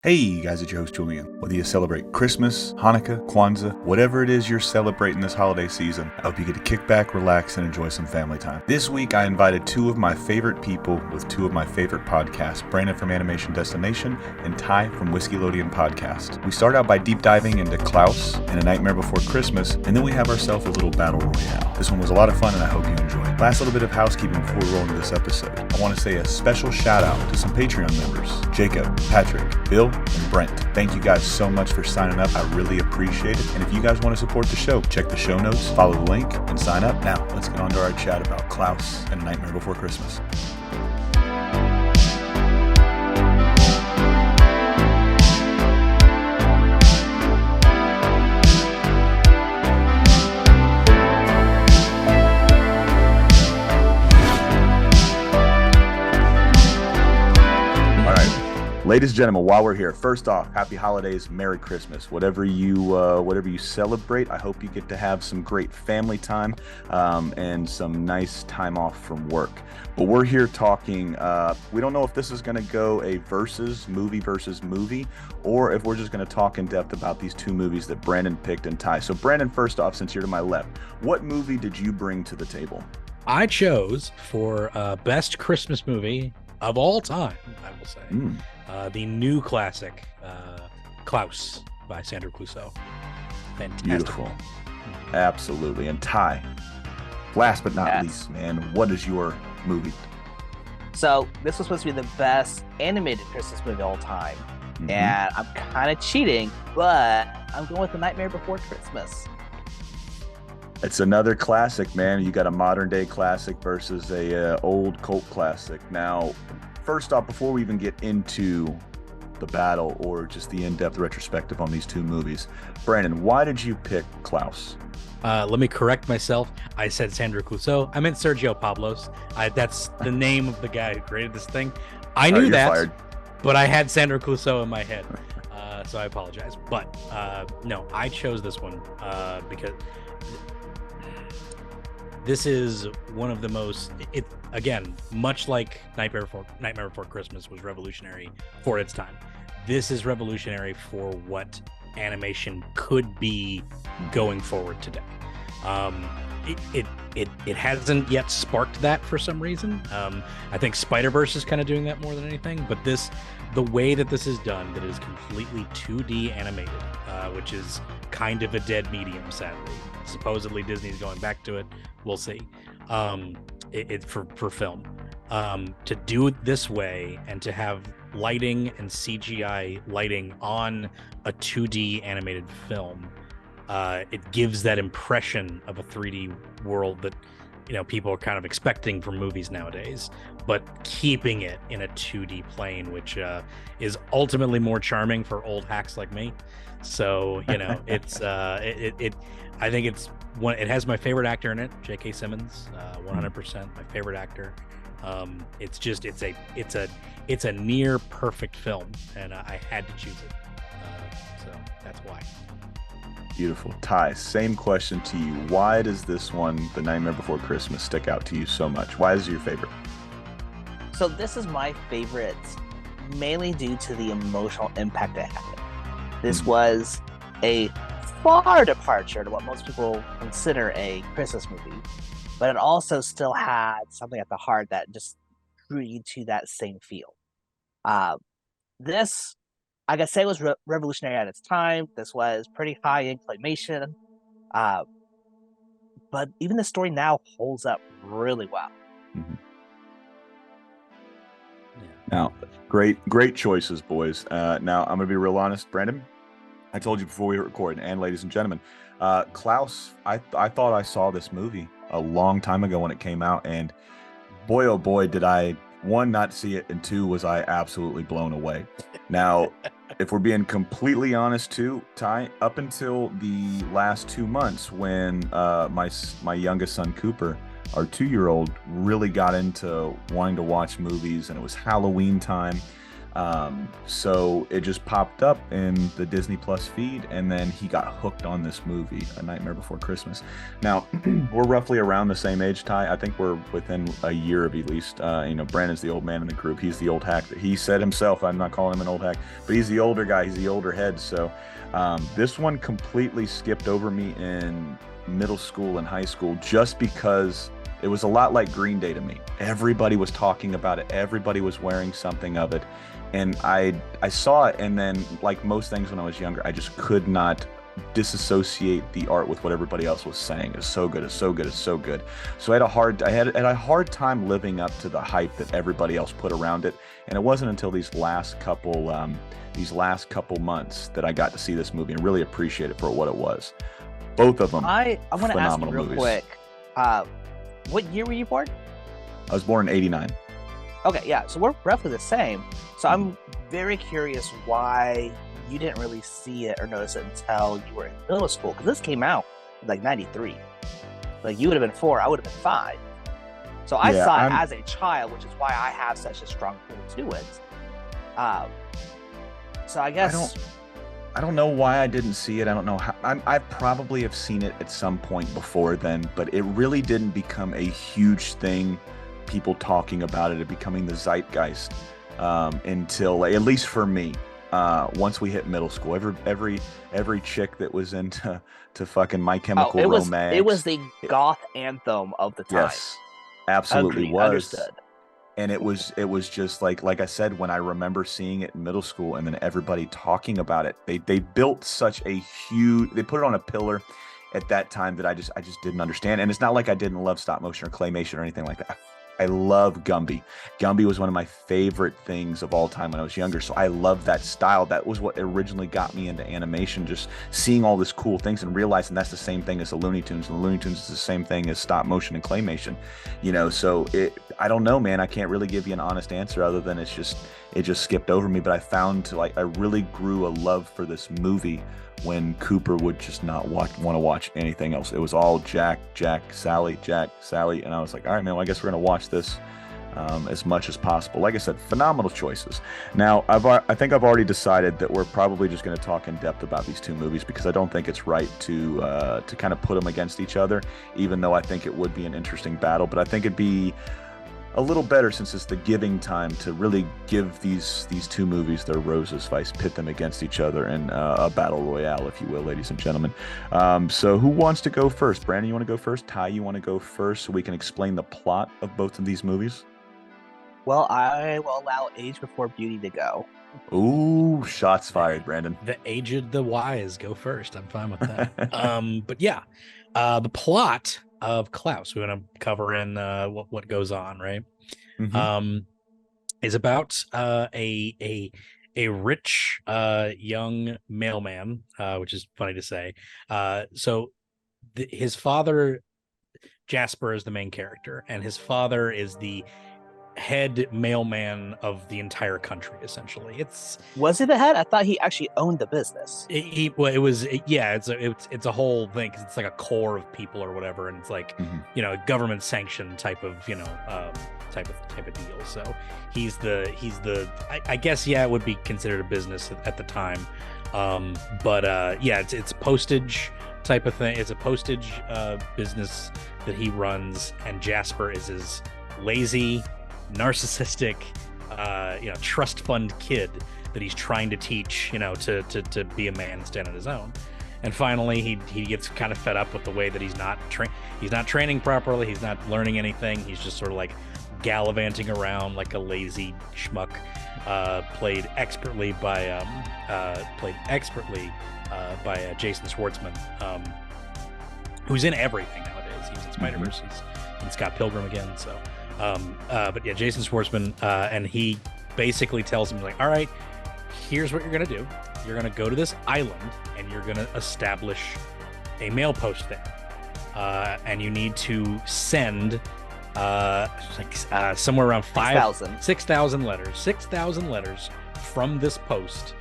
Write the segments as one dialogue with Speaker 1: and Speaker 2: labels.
Speaker 1: Hey you guys, it's your host Julian. Whether you celebrate Christmas, Hanukkah, Kwanzaa, whatever it is you're celebrating this holiday season, I hope you get to kick back, relax, and enjoy some family time. This week I invited two of my favorite people with two of my favorite podcasts, Brandon from Animation Destination and Ty from Whiskeylodeon podcast. We start out by deep diving into Klaus and A Nightmare Before Christmas, and then we have ourselves a little battle royale. This one was a lot of fun and I hope you enjoy. Last little bit of housekeeping before we roll into this episode. I want to say a special shout out to some Patreon members, Jacob, Patrick, Bill, and Brent. Thank you guys so much for signing up. I really appreciate it. And if you guys want to support the show, check the show notes, follow the link, and sign up. Now, let's get on to our chat about Klaus and A Nightmare Before Christmas. Ladies and gentlemen, while we're here, first off, happy holidays, Merry Christmas. Whatever you celebrate, I hope you get to have some great family time and some nice time off from work. But we're here talking, we don't know if this is going to go a versus movie, or if we're just going to talk in depth about these two movies that Brandon picked and Ty. So Brandon, first off, since you're to my left, what movie did you bring to the table?
Speaker 2: I chose for best Christmas movie of all time, I will say. The new classic, Klaus by Sandra Clouseau. Fantastic.
Speaker 1: Beautiful. Absolutely. And Ty, last but not least, man, what is your movie?
Speaker 3: So this was supposed to be the best animated Christmas movie of all time. And I'm kind of cheating, but I'm going with The Nightmare Before Christmas.
Speaker 1: It's another classic, man. You got a modern day classic versus a old cult classic. Now, first off, before we even get into the battle or just the in-depth retrospective on these two movies, Brandon, why did you pick Klaus?
Speaker 2: Let me correct myself. I said Sandra Clouseau. I meant Sergio Pablos. That's the name of the guy who created this thing. I knew that, fired. But I had Sandra Clouseau in my head, so I apologize. But no, I chose this one because this is one of the most, again, much like Nightmare Before Christmas was revolutionary for its time. This is revolutionary for what animation could be going forward today. It hasn't yet sparked that for some reason. I think Spider-Verse is kind of doing that more than anything, but the way that this is done, that it is completely 2D animated, which is kind of a dead medium, sadly. Supposedly Disney's going back to it. We'll see. For film, to do it this way and to have lighting and CGI lighting on a 2D animated film, it gives that impression of a 3D world that people are kind of expecting from movies nowadays, but keeping it in a 2D plane, which is ultimately more charming for old hacks like me. So it's I think it's one. It has my favorite actor in it, J.K. Simmons, 100% my favorite actor. It's a near perfect film, and I had to choose it. So that's why.
Speaker 1: Beautiful. Ty, same question to you. Why does this one, The Nightmare Before Christmas, stick out to you so much? Why is it your favorite?
Speaker 3: So this is my favorite mainly due to the emotional impact it had. This was a far departure to what most people consider a Christmas movie, but it also still had something at the heart that just drew you to that same feel. This, I could say, was revolutionary at its time. This was pretty high in claymation, but even the story now holds up really well.
Speaker 1: Now, great choices, boys. Now, I'm going to be real honest, Brandon. I told you before we were recording, and ladies and gentlemen, Klaus, I thought I saw this movie a long time ago when it came out, and boy, oh boy, did I, one, not see it, and two, was I absolutely blown away. Now, if we're being completely honest too, Ty, up until the last 2 months when my youngest son, Cooper, our 2-year-old, really got into wanting to watch movies, and it was Halloween time, So it just popped up in the Disney Plus feed, and then he got hooked on this movie, A Nightmare Before Christmas. Now, we're roughly around the same age, Ty. I think we're within a year of at least. Brandon's the old man in the group. He's the old hack. He said himself, I'm not calling him an old hack, but he's the older guy. He's the older head. So this one completely skipped over me in middle school and high school just because it was a lot like Green Day to me. Everybody was talking about it. Everybody was wearing something of it. And I saw it, and then, like most things when I was younger, I just could not disassociate the art with what everybody else was saying. It's so good, it's so good, it's so good. So I had a hard time living up to the hype that everybody else put around it. And it wasn't until these last couple months that I got to see this movie and really appreciate it for what it was. Both of them.
Speaker 3: I want to ask you real
Speaker 1: movies.
Speaker 3: quick. What year were you born?
Speaker 1: I was born in '89.
Speaker 3: Okay, yeah, so we're roughly the same. So I'm very curious why you didn't really see it or notice it until you were in middle school, because this came out in like '93. Like, you would have been 4, I would have been 5. So I saw it as a child, which is why I have such a strong pull to it. So I guess
Speaker 1: I don't know why I didn't see it. I don't know how. I probably have seen it at some point before then, but it really didn't become a huge thing, people talking about it, becoming the zeitgeist until, at least for me, once we hit middle school. Every chick that was into fucking My Chemical Romance.
Speaker 3: It was the goth anthem of the time.
Speaker 1: Yes, absolutely.
Speaker 3: Agreed,
Speaker 1: was.
Speaker 3: Understood.
Speaker 1: And it was just like I said, when I remember seeing it in middle school and then everybody talking about it, they built such a huge, they put it on a pillar at that time that I just didn't understand. And it's not like I didn't love stop motion or claymation or anything like that. I love Gumby. Gumby was one of my favorite things of all time when I was younger. So I love that style. That was what originally got me into animation, just seeing all this cool things and realizing that's the same thing as the Looney Tunes. And the Looney Tunes is the same thing as stop motion and claymation. So I don't know, man. I can't really give you an honest answer other than it just skipped over me. But I found I really grew a love for this movie when Cooper would just not want to watch anything else. It was all Jack, Sally, and I was like, all right, man, well, I guess we're going to watch this as much as possible. Like I said, phenomenal choices. Now, I think I've already decided that we're probably just going to talk in depth about these two movies because I don't think it's right to kind of put them against each other, even though I think it would be an interesting battle. But I think it'd be a little better, since it's the giving time, to really give these two movies their roses, pit them against each other in a battle royale, if you will, ladies and gentlemen. So who wants to go first? Brandon, you want to go first? Ty, you want to go first so we can explain the plot of both of these movies?
Speaker 3: Well, I will allow Age Before Beauty to go.
Speaker 1: Ooh, shots fired, Brandon.
Speaker 2: The aged, the wise go first. I'm fine with that. But yeah, the plot of Klaus, we want to cover in what goes on, right?
Speaker 1: Mm-hmm.
Speaker 2: Is about a rich young mailman, which is funny to say. So his father, Jasper, is the main character, and his father is the head mailman of the entire country, essentially.
Speaker 3: Was he the head? I thought he actually owned the business.
Speaker 2: It's a whole thing, because it's like a core of people or whatever, and it's like a government sanctioned type of type of deal. So he's the I guess it would be considered a business at the time, it's postage type of thing. It's a postage business that he runs, and Jasper is his lazy, narcissistic trust fund kid that he's trying to teach to be a man and stand on his own. And finally he gets kind of fed up with the way that he's not training properly, he's not learning anything, he's just sort of like gallivanting around like a lazy schmuck, played expertly by Jason Schwartzman, who's in everything nowadays. He was in Spider-Verse, he's in Scott Pilgrim again, so Jason Schwartzman, and he basically tells him, like, all right, here's what you're gonna do. You're gonna go to this island and you're gonna establish a mail post there, and you need to send somewhere around 6,000 letters from this post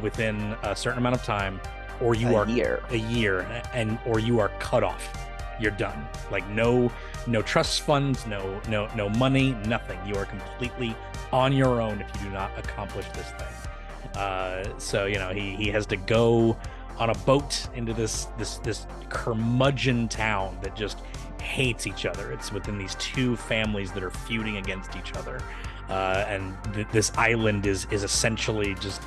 Speaker 2: within a certain amount of time, or you are a year, or you are cut off. you're done. Like no trust funds, no money, nothing. You are completely on your own if you do not accomplish this thing. So he has to go on a boat into this curmudgeon town that just hates each other. It's within these two families that are feuding against each other, and this island is essentially just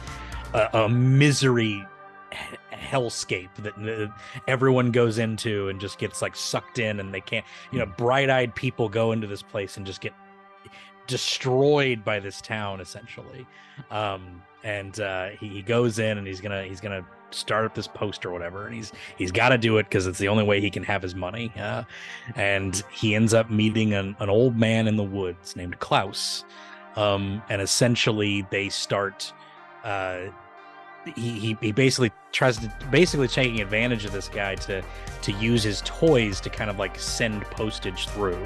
Speaker 2: a misery hellscape that everyone goes into and just gets like sucked in, and they can't, bright-eyed people go into this place and just get destroyed by this town essentially. And he goes in and he's gonna start up this post or whatever, and he's got to do it because it's the only way he can have his money. And he ends up meeting an old man in the woods named Klaus, and essentially they start he basically tries to taking advantage of this guy to use his toys to kind of like send postage through.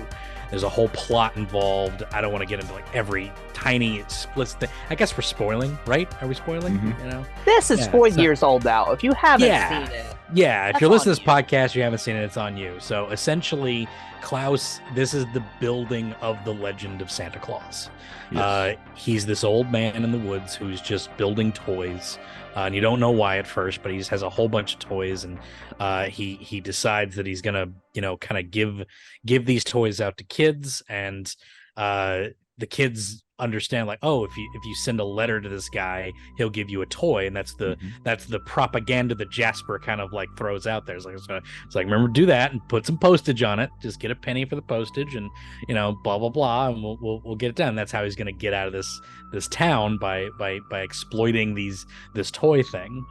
Speaker 2: There's a whole plot involved. I don't want to get into like every tiny split thing. I guess we're spoiling, right? Are we spoiling?
Speaker 1: Mm-hmm.
Speaker 3: This is 4 years old now. If you haven't seen it,
Speaker 2: if you're listening to this podcast, you haven't seen it, it's on you. So essentially, Klaus, this is the building of the legend of Santa Claus. Yes. He's this old man in the woods who's just building toys. And you don't know why at first, but he just has a whole bunch of toys, and he decides that he's gonna, kind of give these toys out to kids, and the kids understand like, oh, if you send a letter to this guy, he'll give you a toy, and that's the propaganda that Jasper kind of like throws out there. It's like remember, do that and put some postage on it. Just get a penny for the postage, and blah blah blah, and we'll get it done. That's how he's gonna get out of this town by exploiting this toy thing.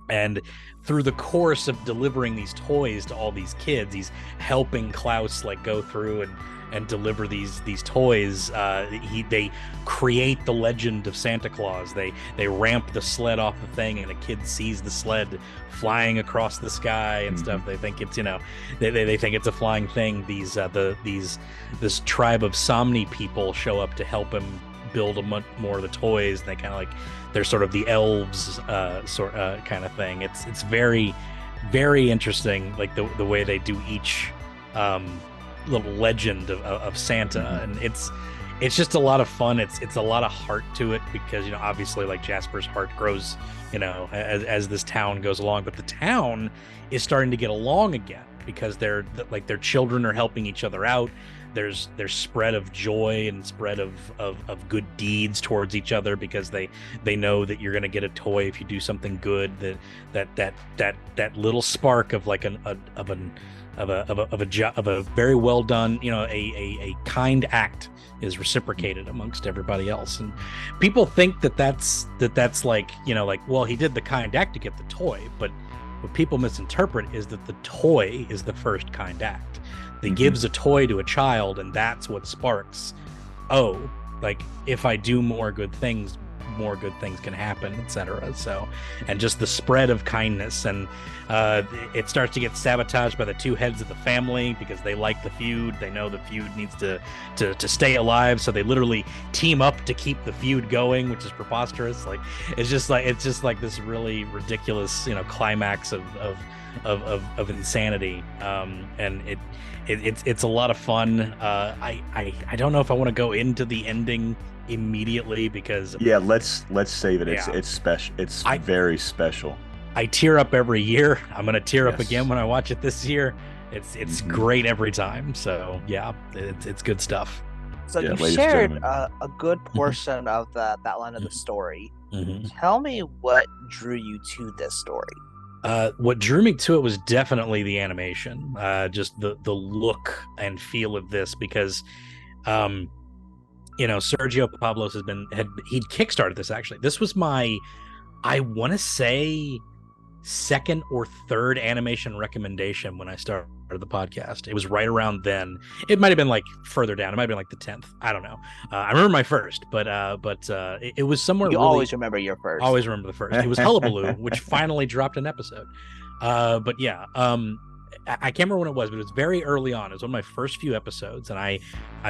Speaker 2: And through the course of delivering these toys to all these kids, he's helping Klaus like go through and deliver these toys. They create the legend of Santa Claus. They ramp the sled off the thing, and a kid sees the sled flying across the sky and stuff. They think it's they think it's a flying thing. This tribe of Somni people show up to help him build a much more of the toys, and they kind of like, they're sort of the elves kind of thing. It's very, very interesting, like the way they do each little legend of Santa, and it's just a lot of fun. It's a lot of heart to it, because obviously like Jasper's heart grows as this town goes along, but the town is starting to get along again because their children are helping each other out. There's spread of joy and spread of good deeds towards each other, because they know that you're going to get a toy if you do something good. That little spark of like a very well done, a kind act is reciprocated amongst everybody else. And people think that's like, well, he did the kind act to get the toy, but what people misinterpret is that the toy is the first kind act. That gives a toy to a child, and that's what sparks, oh, like if I do more good things can happen, etc. So, and just the spread of kindness, and it starts to get sabotaged by the two heads of the family because they like the feud. They know the feud needs to stay alive, so they literally team up to keep the feud going, which is preposterous. Like it's just like this really ridiculous, climax of insanity. And it's a lot of fun. I don't know if I want to go into the ending immediately, because
Speaker 1: let's save it. It's special. It's very special.
Speaker 2: I tear up every year. I'm gonna tear up again when I watch it this year. It's great every time. So it's good stuff.
Speaker 3: So you shared a good portion of that line of the story. Tell me what drew you to this story.
Speaker 2: What drew me to it was definitely the animation, just the look and feel of this, because Sergio Pablos he'd kickstarted this. Actually, this was my, I want to say, second or third animation recommendation when I started the podcast. It was right around then. It might have been like further down. It might have been like the 10th. I don't know. I remember my first, but it was somewhere.
Speaker 3: You always remember your first.
Speaker 2: Always remember the first. It was Hullabaloo, which finally dropped an episode. I can't remember when it was, but it was very early on. It was one of my first few episodes, and I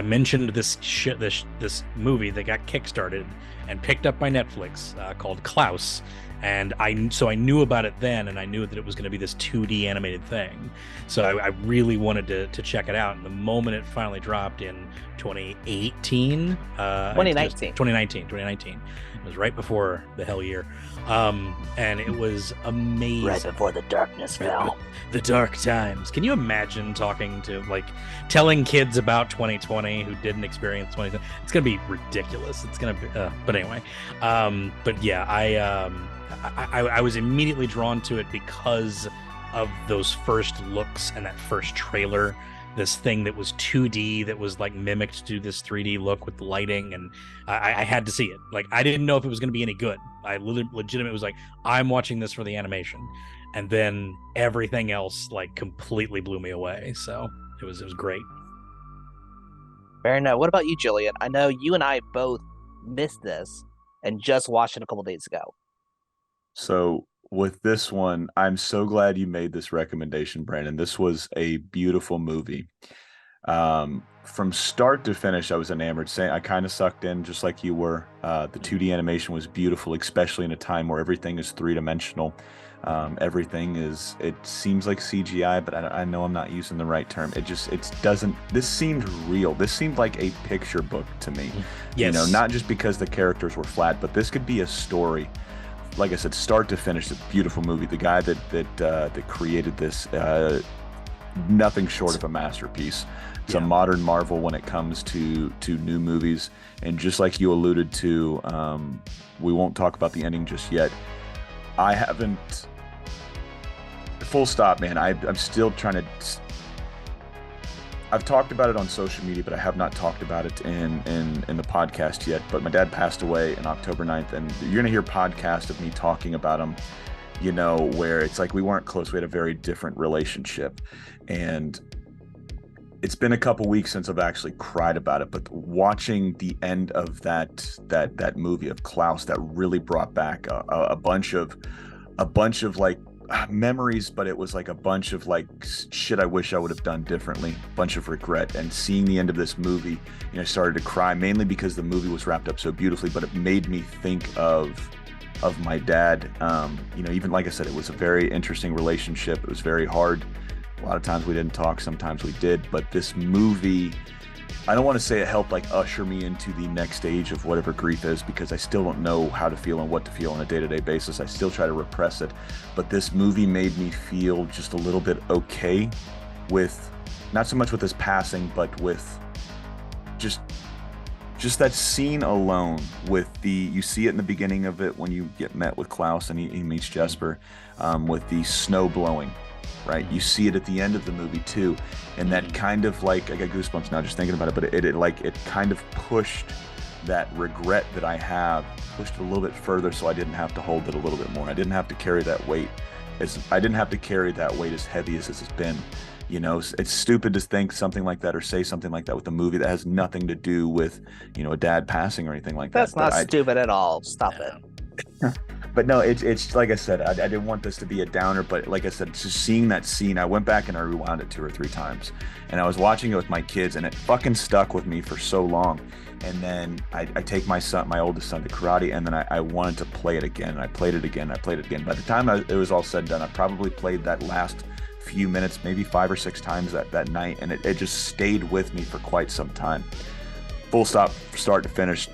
Speaker 2: mentioned this movie that got kickstarted and picked up by Netflix called Klaus, and I knew about it then, and I knew that it was going to be this 2D animated thing, so I really wanted to check it out. And the moment it finally dropped in 2018, 2019, it was right before the hell year, and it was amazing.
Speaker 3: Right before the darkness fell.
Speaker 2: The dark times. Can you imagine telling kids about 2020 who didn't experience 2020? It's gonna be ridiculous. It's gonna be, but anyway, but yeah, I was immediately drawn to it because of those first looks and that first trailer. This thing that was 2D that was like mimicked to this 3D look with the lighting, and I had to see it. Like, I didn't know if it was going to be any good. I legitimately was like, I'm watching this for the animation, and then everything else like completely blew me away. So it was great.
Speaker 3: Fair enough. What about you, Julian? I know you and I both missed this and just watched it a couple days ago.
Speaker 1: So with this one, I'm so glad you made this recommendation, Brandon. This was a beautiful movie. From start to finish, I was enamored. I kind of sucked in just like you were. The 2D animation was beautiful, especially in a time where everything is three-dimensional. It seems like CGI, but I know I'm not using the right term. It doesn't, this seemed real. This seemed like a picture book to me.
Speaker 2: Yes.
Speaker 1: Not just because the characters were flat, but this could be a story. Like I said, start to finish, a beautiful movie. The guy that created this, nothing short of a masterpiece. It's a modern marvel when it comes to new movies. And just like you alluded to, we won't talk about the ending just yet. I haven't. Full stop, man. I'm still trying to. I've talked about it on social media, but I have not talked about it in the podcast yet. But my dad passed away on October 9th, and you're going to hear podcasts of me talking about him, where it's like we weren't close. We had a very different relationship. And it's been a couple weeks since I've actually cried about it. But watching the end of that movie of Klaus, that really brought back a bunch of like memories, but it was like a bunch of like shit I wish I would have done differently, bunch of regret. And seeing the end of this movie, I started to cry, mainly because the movie was wrapped up so beautifully, but it made me think of my dad. Even like I said, it was a very interesting relationship. It was very hard. A lot of times we didn't talk, sometimes we did, but this movie, I don't want to say it helped like usher me into the next stage of whatever grief is, because I still don't know how to feel and what to feel on a day-to-day basis. I still try to repress it, but this movie made me feel just a little bit okay with, not so much with his passing, but with just that scene alone. With you see it in the beginning of it when you get met with Klaus and he meets Jesper, with the snow blowing. Right, you see it at the end of the movie too, and that kind of like, I got goosebumps now just thinking about it. But it kind of pushed that regret that I have, pushed it a little bit further, so I didn't have to hold it a little bit more. I didn't have to carry that weight as heavy as this has been. It's stupid to think something like that or say something like that with a movie that has nothing to do with a dad passing or anything like that.
Speaker 3: That's not stupid at all. Stop it.
Speaker 1: But no, it's like I said, I didn't want this to be a downer, but like I said, just seeing that scene, I went back and I rewound it 2 or 3 times, and I was watching it with my kids, and it fucking stuck with me for so long. And then I take my oldest son to karate, and then I wanted to play it again, and I played it again. By the time it was all said and done, I probably played that last few minutes maybe 5 or 6 times that night, and it just stayed with me for quite some time. Full stop, start to finish.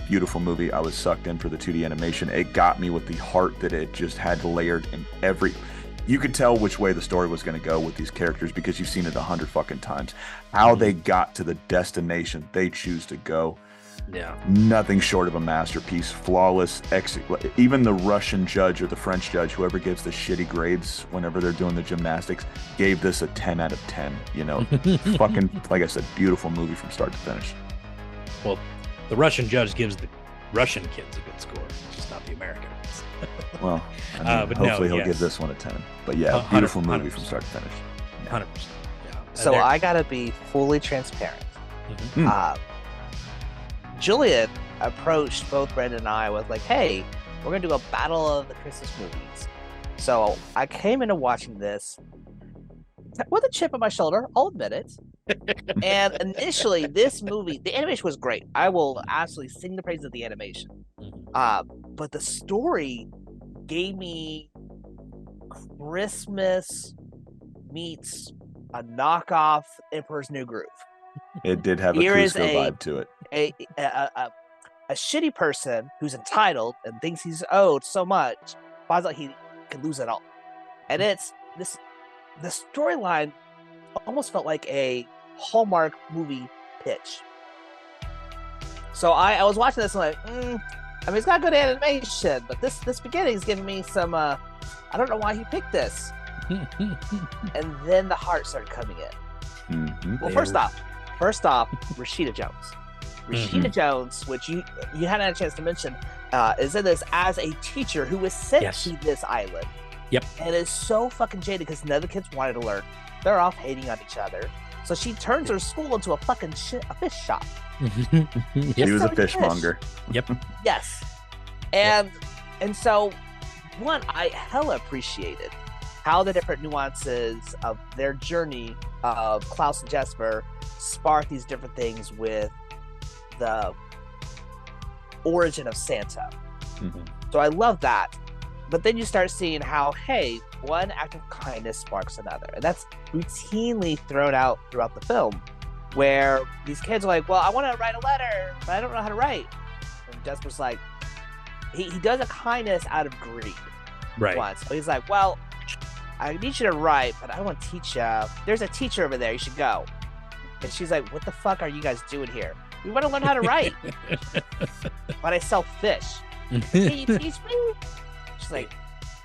Speaker 1: Beautiful movie. I was sucked in for the 2D animation. It got me with the heart that it just had layered in every. You could tell which way the story was going to go with these characters because you've seen it 100 fucking times. How they got to the destination they choose to go.
Speaker 2: Yeah.
Speaker 1: Nothing short of a masterpiece. Flawless. Even the Russian judge or the French judge, whoever gives the shitty grades whenever they're doing the gymnastics, gave this a 10 out of 10. Fucking, like I said, beautiful movie from start to finish.
Speaker 2: Well, the Russian judge gives the Russian kids a good score, just not the American ones.
Speaker 1: Well, hopefully he'll give this one a 10. But yeah, beautiful movie from start to finish.
Speaker 2: 100%. Yeah.
Speaker 3: So I gotta be fully transparent.
Speaker 2: Mm-hmm.
Speaker 3: Juliet approached both Brandon and I with like, hey, we're gonna do a battle of the Christmas movies. So I came into watching this with a chip on my shoulder. I'll admit it. And initially, this movie, the animation was great. I will absolutely sing the praise of the animation. But the story gave me Christmas meets a knockoff Emperor's New Groove.
Speaker 1: It did have
Speaker 3: Here
Speaker 1: a
Speaker 3: is
Speaker 1: Cusco vibe to it.
Speaker 3: A shitty person who's entitled and thinks he's owed so much, finds out he can lose it all. And it's this. The storyline almost felt like a Hallmark movie pitch. So I was watching this and like, I mean, it's got good animation, but this beginning is giving me some. I don't know why he picked this. And then the heart started coming in.
Speaker 1: Mm-hmm.
Speaker 3: Well, first off, Rashida Jones. Rashida Jones, which you hadn't had a chance to mention, is in this as a teacher who was sent to this island.
Speaker 2: Yep.
Speaker 3: And is so fucking jaded because none of the kids wanted to learn. They're off hating on each other. So she turns her school into a fucking a fish shop.
Speaker 1: He was a fishmonger.
Speaker 2: Yep.
Speaker 3: Yes. And so one, I hella appreciated how the different nuances of their journey of Klaus and Jesper spark these different things with the origin of Santa. So I love that. But then you start seeing how, hey, one act of kindness sparks another. And that's routinely thrown out throughout the film, where these kids are like, well, I want to write a letter, but I don't know how to write. And Jesper's like, he does a kindness out of greed.
Speaker 2: Right.
Speaker 3: Once. So he's like, well, I need you to write, but I want to teach you. There's a teacher over there. You should go. And she's like, what the fuck are you guys doing here? We want to learn how to write. But I sell fish. Can you teach me? She's like,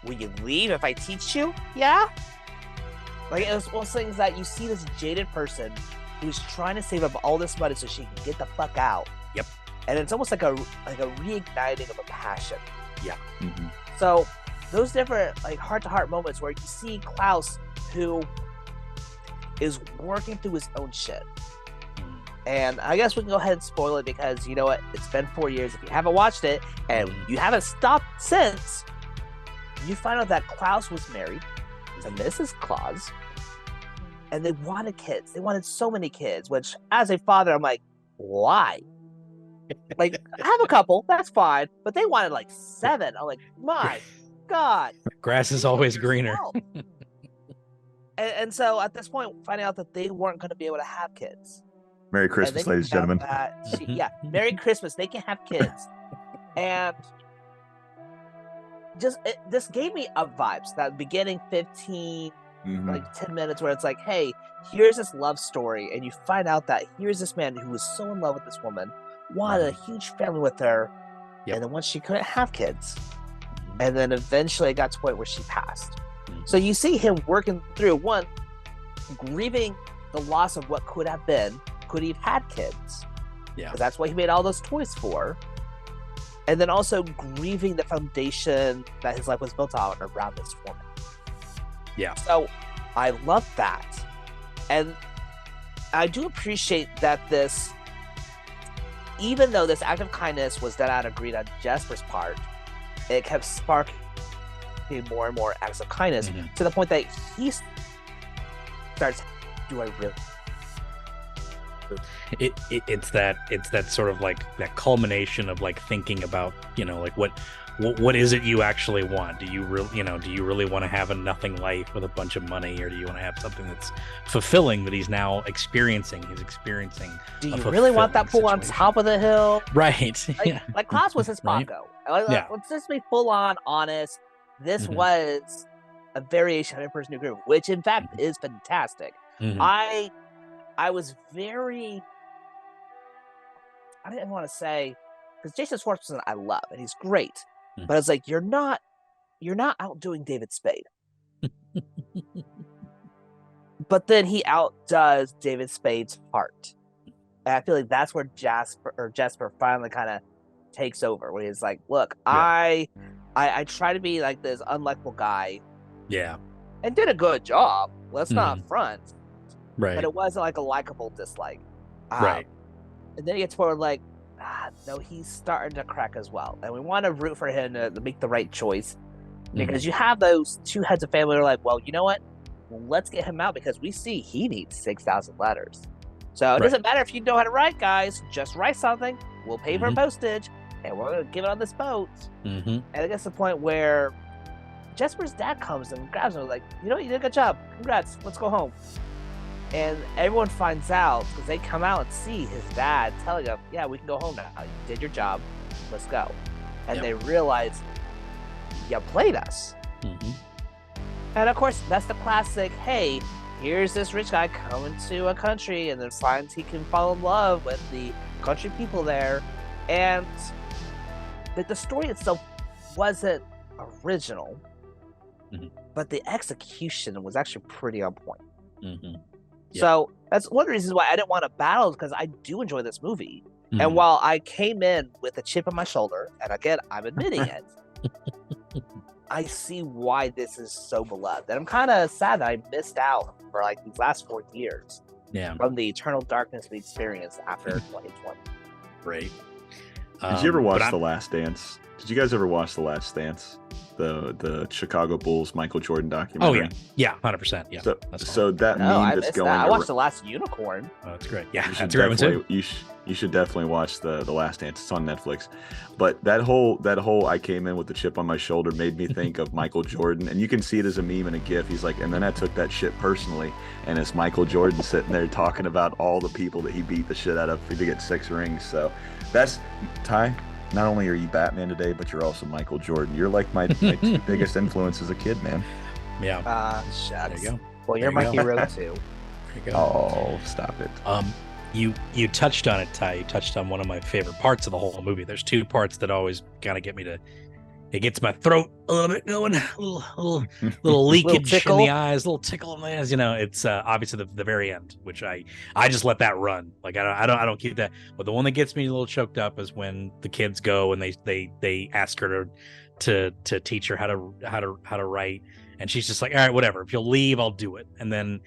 Speaker 3: will you leave if I teach you? Yeah? Like, it was one of those things that you see this jaded person who's trying to save up all this money so she can get the fuck out.
Speaker 2: Yep.
Speaker 3: And it's almost like a reigniting of a passion.
Speaker 2: Yeah.
Speaker 3: So those different like heart-to-heart moments where you see Klaus, who is working through his own shit. And I guess we can go ahead and spoil it because, you know what, it's been 4 years. If you haven't watched it and you haven't stopped since, you find out that Klaus was married to Mrs. Claus, and they wanted kids. They wanted so many kids, which as a father, I'm like, why? Like, I have a couple, that's fine, but they wanted like 7. I'm like, my God.
Speaker 2: Grass is always greener.
Speaker 3: And so at this point, finding out that they weren't going to be able to have kids.
Speaker 1: Merry Christmas, ladies and gentlemen.
Speaker 3: Merry Christmas. They can have kids. And this gave me up vibes. That beginning 15, like 10 minutes where it's like, hey, here's this love story. And you find out that here's this man who was so in love with this woman, wanted a huge family with her.
Speaker 2: Yep.
Speaker 3: And then once she couldn't have kids. And then eventually it got to a point where she passed. So you see him working through, one, grieving the loss of what could have been. Could he have had kids?
Speaker 2: Yeah.
Speaker 3: Because that's what he made all those toys for. And then also grieving the foundation that his life was built on around this woman.
Speaker 2: Yeah.
Speaker 3: So I love that. And I do appreciate that this, even though this act of kindness was done out of greed on Jesper's part, it kept sparking more and more acts of kindness to the point that he starts, do I really?
Speaker 2: It's that sort of like that culmination of like thinking about, you know, like what is it you actually want? Do you really want to have a nothing life with a bunch of money, or do you want to have something that's fulfilling that he's now experiencing? He's experiencing.
Speaker 3: Do you really want that pool on top of the hill?
Speaker 2: Right.
Speaker 3: Like Klaus was his Paco.
Speaker 2: Right?
Speaker 3: Let's just be full on honest. This was a variation of Emperor's New Groove, which in fact is fantastic. I was very, I didn't want to say, because Jason Schwartzman I love and he's great, but it's like you're not outdoing David Spade. But then he outdoes David Spade's heart. And I feel like that's where Jesper finally kind of takes over, when he's like, look, I try to be like this unlikable guy.
Speaker 2: Yeah.
Speaker 3: And did a good job. Let's not front.
Speaker 2: Right.
Speaker 3: But it wasn't like a likable dislike.
Speaker 2: Right.
Speaker 3: And then he gets forward like, no, he's starting to crack as well. And we want to root for him to make the right choice. Because you have those two heads of family who are like, well, you know what? well, let's get him out because we see he needs 6,000 letters. So it doesn't matter if you know how to write, guys. Just write something. We'll pay for postage, and we're going to give it on this boat. And it gets to the point where Jesper's dad comes and grabs him like, you did a good job. Congrats. Let's go home. And everyone finds out because they come out and see his dad telling him, yeah, we can go home now. You did your job. Let's go. And they realize, you played us. And of course, that's the classic, hey, here's this rich guy coming to a country and then finds he can fall in love with the country people there. And the story itself wasn't original, but the execution was actually pretty on point. So that's one of the reasons why I didn't want to battle, because I do enjoy this movie. And while I came in with a chip on my shoulder, and again, I'm admitting it, I see why this is so beloved. And I'm kind of sad that I missed out for like these last 4 years from the eternal darkness we experienced after 2020.
Speaker 2: Right.
Speaker 1: Did you ever watch The Last Dance? Did you guys ever watch The Last Dance? The Chicago Bulls Michael Jordan documentary?
Speaker 2: Oh, yeah. 100%. Yeah.
Speaker 1: So that meme that's going
Speaker 3: I watched The Last Unicorn.
Speaker 2: Oh, that's great. Yeah, that's a great one too.
Speaker 1: You should definitely watch the Last Dance. It's on Netflix. But that whole I came in with the chip on my shoulder made me think of Michael Jordan, and you can see it as a meme and a gif. He's like, and then I took that shit personally, and it's Michael Jordan sitting there talking about all the people that he beat the shit out of to get 6 rings. So that's Ty. Not only are you Batman today, but you're also Michael Jordan. You're like my 2 biggest influence as a kid, man.
Speaker 2: Yeah.
Speaker 3: Shucks.
Speaker 2: There you go.
Speaker 3: Well, you're my hero too.
Speaker 2: There you go.
Speaker 1: Oh, stop it.
Speaker 2: You touched on it, Ty. You touched on one of my favorite parts of the whole movie. There's 2 parts that always kind of get me to. It gets my throat a little bit going, a little leakage in the eyes, a little tickle in the eyes. It's obviously the very end, which I just let that run. Like I don't keep that. But the one that gets me a little choked up is when the kids go and they ask her to teach her how to write, and she's just like, all right, whatever. If you'll leave, I'll do it. And then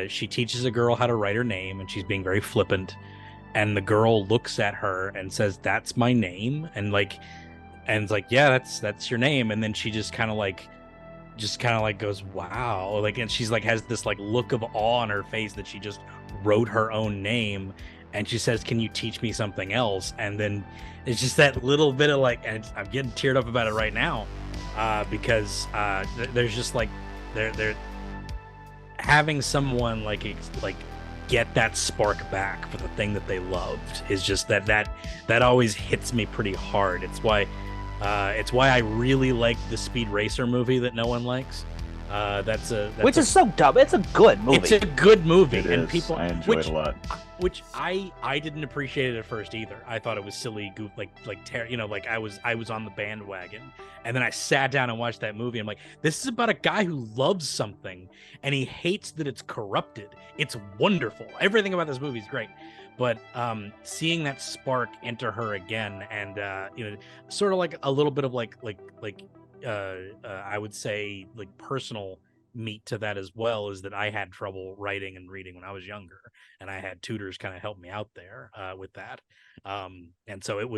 Speaker 2: she teaches a girl how to write her name, and she's being very flippant. And the girl looks at her and says, "That's my name," and it's like, yeah, that's your name. And then she just kind of like goes, wow. And she's like, has this like look of awe on her face that she just wrote her own name. And she says, can you teach me something else? And then it's just that little bit of like, and I'm getting teared up about it right now, because there's just like, they're having someone like get that spark back for the thing that they loved is just that always hits me pretty hard. It's why I really like the Speed Racer movie that no one likes. Which is so dumb. It's a good movie. It's a good movie,
Speaker 1: I enjoy it a lot.
Speaker 2: Which I didn't appreciate it at first either. I thought it was silly, goof, like I was on the bandwagon, and then I sat down and watched that movie. I'm like, this is about a guy who loves something and he hates that it's corrupted. It's wonderful. Everything about this movie is great. But seeing that spark enter her again, and sort of like a little bit of I would say like personal meat to that as well, is that I had trouble writing and reading when I was younger, and I had tutors kind of help me out there with that. And so it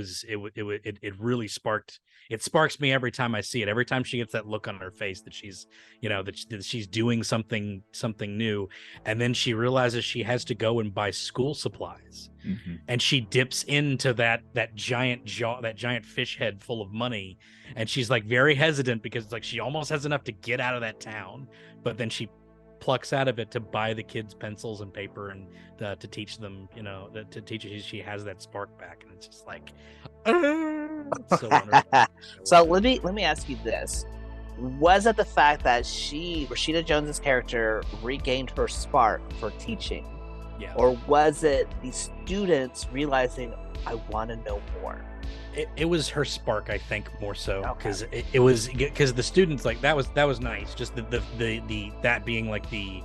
Speaker 2: really sparks me every time I see it. Every time she gets that look on her face that she's, that she's doing something new, and then she realizes she has to go and buy school supplies, and she dips into that giant fish head full of money, and she's like very hesitant because it's like she almost has enough to get out of that town, but then she plucks out of it to buy the kids pencils and paper and to teach them, to teach her. She has that spark back, and it's just like, it's so wonderful.
Speaker 3: So let me ask you this: was it the fact that Rashida Jones's character regained her spark for teaching, or was it the students realizing, I want to know more?
Speaker 2: It was her spark, I think, more so, because it was because the students, like, that was nice. Just the that being like the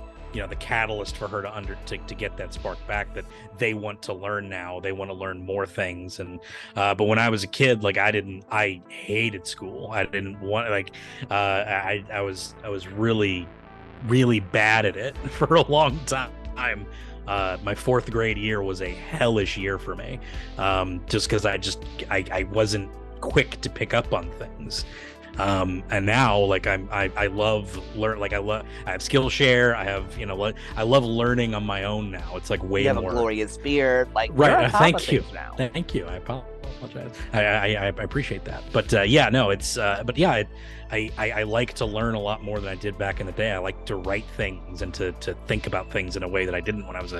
Speaker 2: catalyst for her to get that spark back, that they want to learn now. They want to learn more things. And but when I was a kid, like, I hated school. I didn't want, like, I was really, really bad at it for a long time. My 4th grade year was a hellish year for me, just because I wasn't quick to pick up on things. And now like I love I have Skillshare. I have, I love learning on my own now. It's like way
Speaker 3: You have
Speaker 2: more.
Speaker 3: a glorious beard, like
Speaker 2: Right.
Speaker 3: you're on top
Speaker 2: Thank
Speaker 3: of
Speaker 2: you.
Speaker 3: things now.
Speaker 2: Thank you. I apologize. I appreciate that. But yeah, no, it's but yeah, I like to learn a lot more than I did back in the day. I like to write things and to think about things in a way that I didn't when I was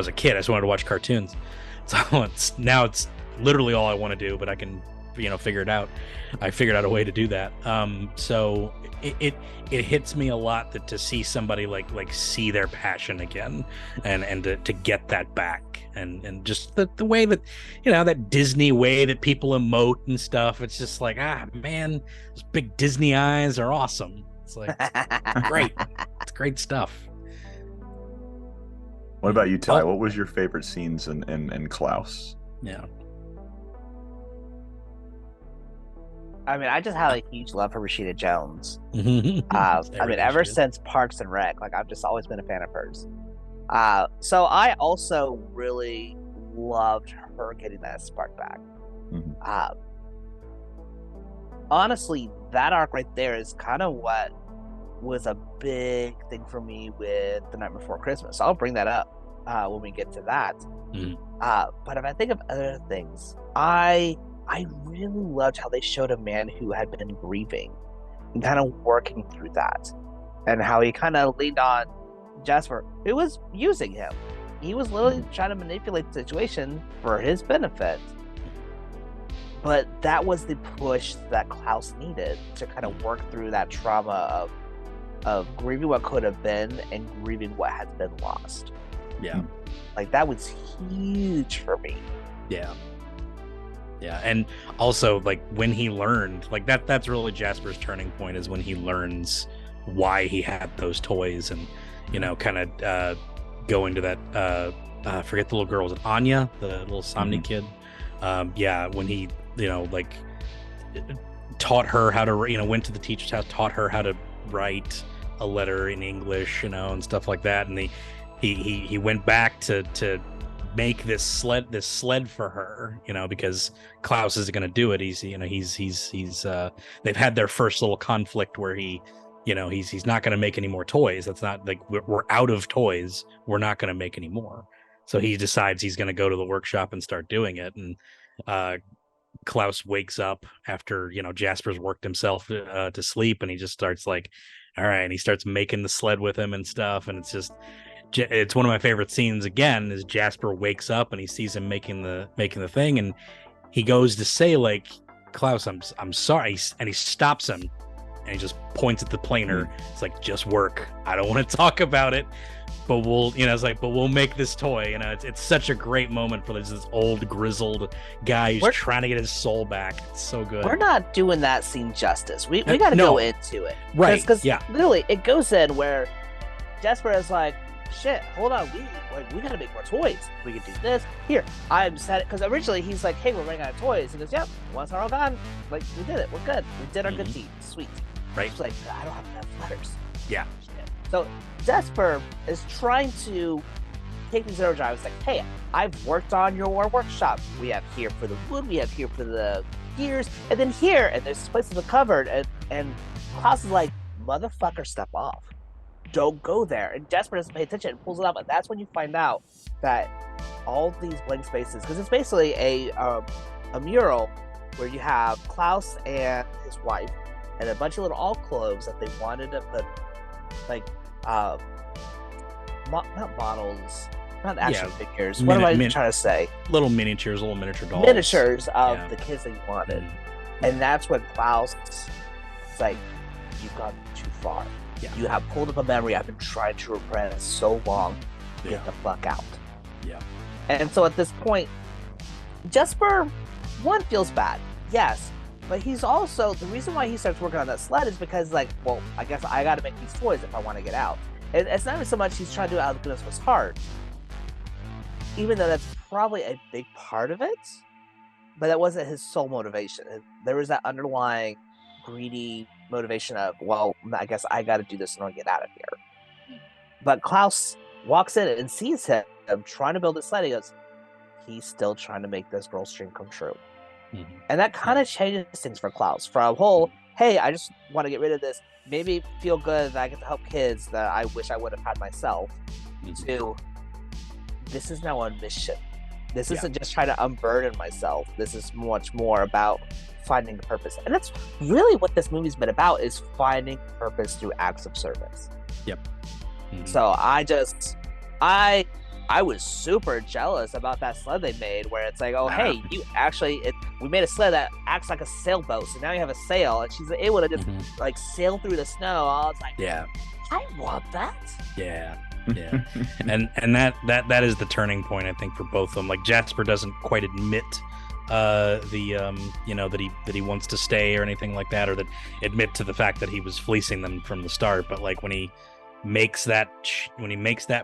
Speaker 2: a kid. I just wanted to watch cartoons. So it's literally all I want to do, but I can figure it out. I figured out a way to do that. So it hits me a lot to see somebody like see their passion again and to get that back and just the way that that Disney way that people emote and stuff. It's just like, man, those big Disney eyes are awesome. It's like it's great. It's great stuff.
Speaker 1: What about you, Ty? What was your favorite scenes in Klaus?
Speaker 2: Yeah.
Speaker 3: I mean, I just have a huge love for Rashida Jones. I mean, ever since Parks and Rec, like I've just always been a fan of hers. So I also really loved her getting that spark back. Mm-hmm. Honestly, that arc right there is kind of what was a big thing for me with The Night Before Christmas. So I'll bring that up when we get to that. Mm-hmm. But if I think of other things, I really loved how they showed a man who had been grieving and kind of working through that, and how he kind of leaned on Jasper, who was using him. He was literally trying to manipulate the situation for his benefit. But that was the push that Klaus needed to kind of work through that trauma of grieving what could have been and grieving what has been lost.
Speaker 2: Yeah.
Speaker 3: Like that was huge for me.
Speaker 2: Yeah. Yeah, and also like when he learned, like that's really Jasper's turning point, is when he learns why he had those toys, and kind of going to that forget the little girl, was it Anya, the little Somni kid? Yeah, when he like taught her how to went to the teacher's house, taught her how to write a letter in English, and stuff like that, and he went back to make this sled for her, because Klaus isn't going to do it. He's they've had their first little conflict where he's not going to make any more toys. That's not like we're out of toys. We're not going to make any more. So he decides he's going to go to the workshop and start doing it. And Klaus wakes up after Jasper's worked himself to sleep, and he just starts like, all right, and he starts making the sled with him and stuff, and it's one of my favorite scenes. Again, is Jasper wakes up and he sees him making the thing, and he goes to say like, Klaus, I'm sorry, and he stops him and he just points at the planer. It's like, just work. I don't want to talk about it, but we'll but we'll make this toy. It's such a great moment for this old grizzled guy who's trying to get his soul back. It's so good.
Speaker 3: We're not doing that scene justice. We got to go into it,
Speaker 2: right?
Speaker 3: Because literally it goes in where Jasper is like, shit, hold on, we gotta make more toys. We can do this. Here, I'm set, because originally he's like, hey, we're running out of toys. He goes, yep, once they're all gone, like, we did it, we're good. We did our good deed. Sweet.
Speaker 2: Right.
Speaker 3: He's like, I don't have enough letters.
Speaker 2: Yeah.
Speaker 3: Shit. So Jasper is trying to take these overdrives, like, hey, I've worked on your workshop. We have here for the wood, we have here for the gears, and then here, and there's this place in the cupboard, and Klaus is like, motherfucker, step off. Don't go there. And Jasper doesn't pay attention and pulls it up, and that's when you find out that all these blank spaces, because it's basically a mural where you have Klaus and his wife and a bunch of little alcoves that they wanted to put like not models, not action figures. What am I trying to say?
Speaker 2: Little miniatures, little miniature dolls.
Speaker 3: Miniatures of the kids that you wanted. And that's when Klaus is like, you've gone too far. Yeah. You have pulled up a memory I've been trying to repress so long. Get the fuck out.
Speaker 2: Yeah.
Speaker 3: And so at this point, Jasper, one, feels bad. Yes. But he's also, the reason why he starts working on that sled is because, like, well, I guess I got to make these toys if I want to get out. And it's not even so much he's trying to do it out of the goodness of his heart, even though that's probably a big part of it. But that wasn't his sole motivation. There was that underlying greedy motivation of, well, I guess I got to do this in order to get out of here. But Klaus walks in and sees him trying to build this sled. He goes, he's still trying to make this girl's dream come true. Mm-hmm. And that kind of changes things for Klaus. From a whole, hey, I just want to get rid of this, maybe feel good that I get to help kids that I wish I would have had myself, to this is now a mission. This isn't just trying to unburden myself. This is much more about finding a purpose. And that's really what this movie's been about, is finding purpose through acts of service.
Speaker 2: Yep. Mm-hmm.
Speaker 3: So I was super jealous about that sled they made, where it's like, oh, hey, we made a sled that acts like a sailboat, so now you have a sail, and she's able to just like sail through the snow. I was like, I want that.
Speaker 2: Yeah. and that is the turning point, I think, for both of them. Like, Jasper doesn't quite admit that he wants to stay or anything like that, or that admit to the fact that he was fleecing them from the start. But like when he makes that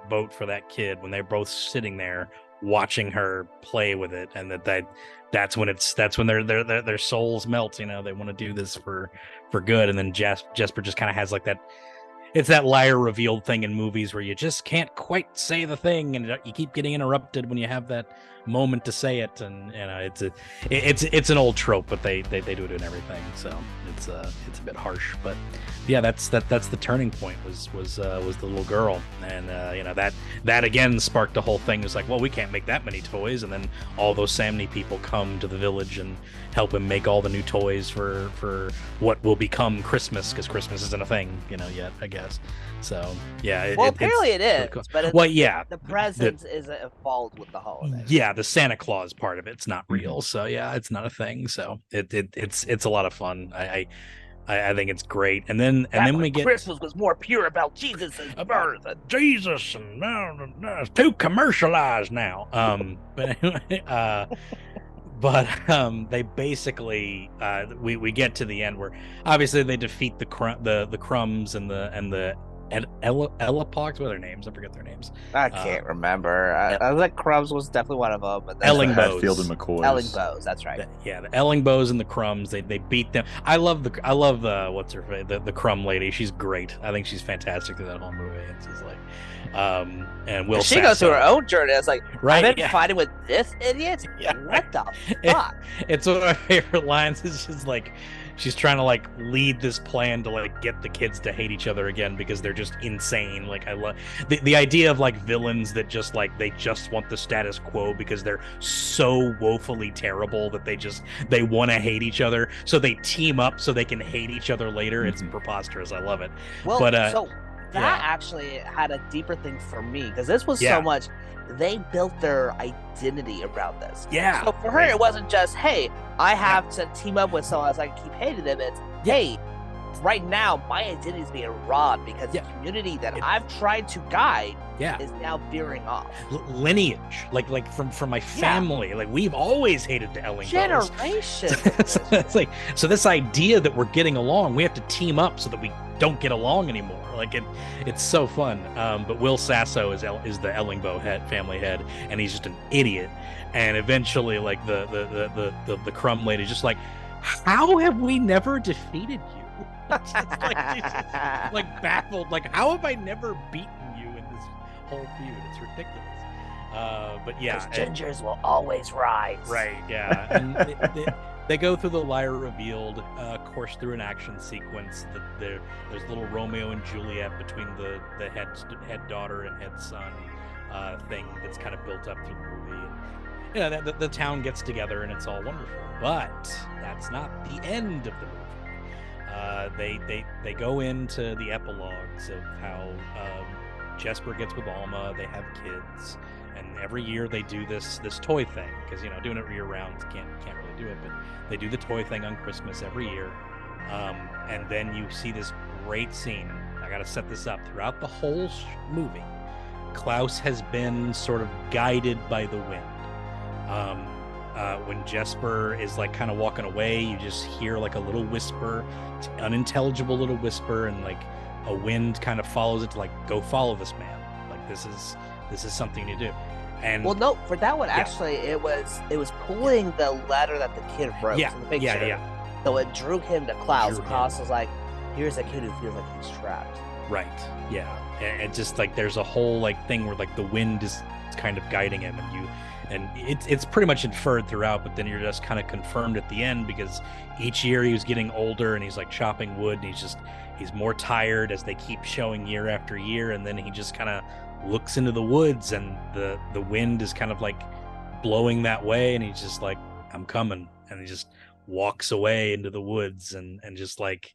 Speaker 2: boat for that kid, when they're both sitting there watching her play with it, and that's when their souls melt. They want to do this for good. And then Jasper just kind of has like that. It's that liar revealed thing in movies where you just can't quite say the thing, and you keep getting interrupted when you have that moment to say it. And it's an old trope, but they do it in everything. So it's a bit harsh, but yeah, that's the turning point was the little girl, and that again sparked the whole thing. It was like, well, we can't make that many toys, and then all those Samney people come to the village and help him make all the new toys for what will become Christmas, because Christmas isn't a thing yet, I guess. So yeah,
Speaker 3: apparently it is, cool. But the presence is involved with the holiday.
Speaker 2: Yeah, the Santa Claus part of it's not real, so yeah, it's not a thing. So it's a lot of fun. I think it's great. And then we get
Speaker 3: Christmas was more pure about Jesus' birth.
Speaker 2: Jesus, and it's too commercialized now. But anyway, they basically we get to the end where obviously they defeat the Crumbs and the Elapogs. What are their names? I forget their names.
Speaker 3: I can't remember. I think Crumbs was definitely one of them.
Speaker 2: Ellingbows.
Speaker 1: Hatfield and McCoys.
Speaker 3: Ellingbows, that's right.
Speaker 2: The Ellingbows and the Crumbs. They beat them. I love what's her face? The Crumb lady. She's great. I think she's fantastic through that whole movie. It's just like, and Will.
Speaker 3: She goes through her own journey. It's like, right, I've been fighting with this idiot.
Speaker 2: Yeah,
Speaker 3: what the fuck?
Speaker 2: It's one of my favorite lines. It's just like, she's trying to like lead this plan to like get the kids to hate each other again because they're just insane. Like, I love the idea of like villains that just like they just want the status quo because they're so woefully terrible that they want to hate each other, so they team up so they can hate each other later. It's preposterous. I love it.
Speaker 3: Well, but that actually had a deeper thing for me, because this was so much. They built their identity around this.
Speaker 2: Yeah.
Speaker 3: So for her, it wasn't just, hey, I have to team up with someone else I can keep hating them. It's, hey, right now my identity is being robbed because the community that I've tried to guide is now veering off.
Speaker 2: Lineage, like from my family, like we've always hated the Ellingbows.
Speaker 3: Generations.
Speaker 2: It's like, so this idea that we're getting along, we have to team up so that we don't get along anymore. Like it's so fun. But Will Sasso is the Ellingbow family head, and he's just an idiot. And eventually, like the Crumb lady, just like, how have we never defeated you? She's like baffled. Like, how have I never beaten you in this whole feud? It's ridiculous. But yeah,
Speaker 3: gingers will always rise.
Speaker 2: Right. Yeah. And they go through the Lyre Revealed, course through an action sequence. There's little Romeo and Juliet between the head daughter and head son thing that's kind of built up through the movie. And, the town gets together and it's all wonderful. But that's not the end of the movie. They go into the epilogues of how Jesper gets with Alma. They have kids, and every year they do this toy thing, because doing it year round can't really do it, but they do the toy thing on Christmas every year. And then you see this great scene. I gotta set this up. Throughout the whole movie, Klaus has been sort of guided by the wind. When Jesper is like kind of walking away, you just hear like a little whisper, unintelligible little whisper, and like a wind kind of follows it to like, go follow this man. Like, this is something to do. And
Speaker 3: well, no, for that one actually, it was pulling the letter that the kid wrote.
Speaker 2: Yeah,
Speaker 3: in the picture.
Speaker 2: yeah.
Speaker 3: So it drew him to Klaus. Klaus was like, here's a kid who feels like he's trapped.
Speaker 2: Right. Yeah. And just like there's a whole like thing where like the wind is kind of guiding him, and it's pretty much inferred throughout, but then you're just kind of confirmed at the end, because each year he was getting older and he's like chopping wood, and he's more tired as they keep showing year after year, and then he just kind of looks into the woods and the wind is kind of like blowing that way, and he's just like, I'm coming, and he just walks away into the woods and just like.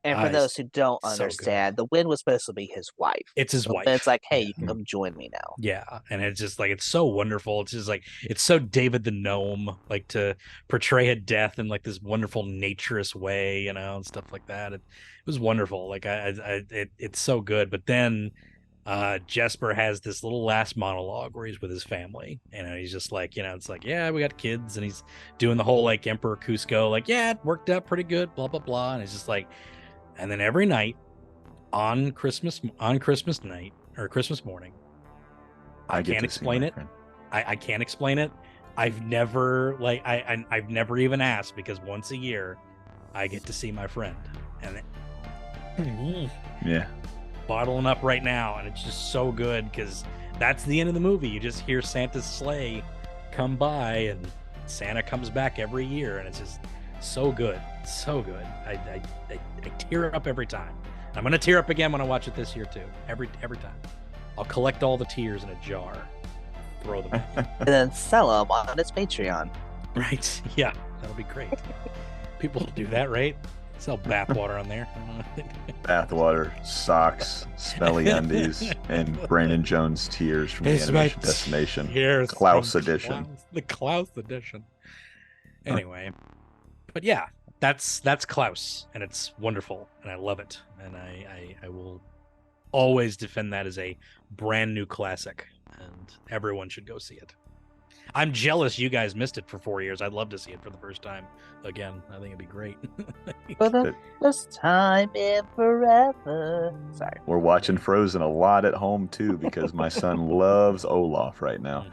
Speaker 3: And for those who don't
Speaker 2: so
Speaker 3: understand, the wind was supposed to be his wife.
Speaker 2: It's his wife.
Speaker 3: It's like, hey, you can come join me now.
Speaker 2: Yeah, and it's just like, it's so wonderful. It's just like, it's so David the Gnome, like to portray a death in like this wonderful naturist way, you know, and stuff like that. It was wonderful. Like it's so good. But then Jesper has this little last monologue where he's with his family, and he's just like, you know, it's like, yeah, we got kids, and he's doing the whole like Emperor Cusco, like, yeah, it worked out pretty good, blah blah blah, and it's just like. And then every night on Christmas night or Christmas morning, I can't explain it. I can't explain it. I've never I've never even asked, because once a year I get to see my friend, and
Speaker 1: yeah,
Speaker 2: bottling up right now, and it's just so good, because that's the end of the movie. You just hear Santa's sleigh come by, and Santa comes back every year, and it's just so good. So good. I tear up every time. I'm gonna tear up again when I watch it this year too. Every time. I'll collect all the tears in a jar, throw them in.
Speaker 3: And then sell them on its Patreon.
Speaker 2: Right. Yeah, that'll be great. People do that, right? Sell bathwater on there.
Speaker 1: Bathwater, socks, smelly undies, and Brandon Jones tears from the Animation Destination.
Speaker 2: Here's
Speaker 1: Klaus edition.
Speaker 2: The Klaus edition. Anyway. But yeah, that's Klaus, and it's wonderful, and I love it, and I will always defend that as a brand new classic, and everyone should go see it. I'm jealous you guys missed it for 4 years. I'd love to see it for the first time again. I think it'd be great.
Speaker 3: For the first time in forever. Sorry.
Speaker 1: We're watching Frozen a lot at home too, because my son loves Olaf right now.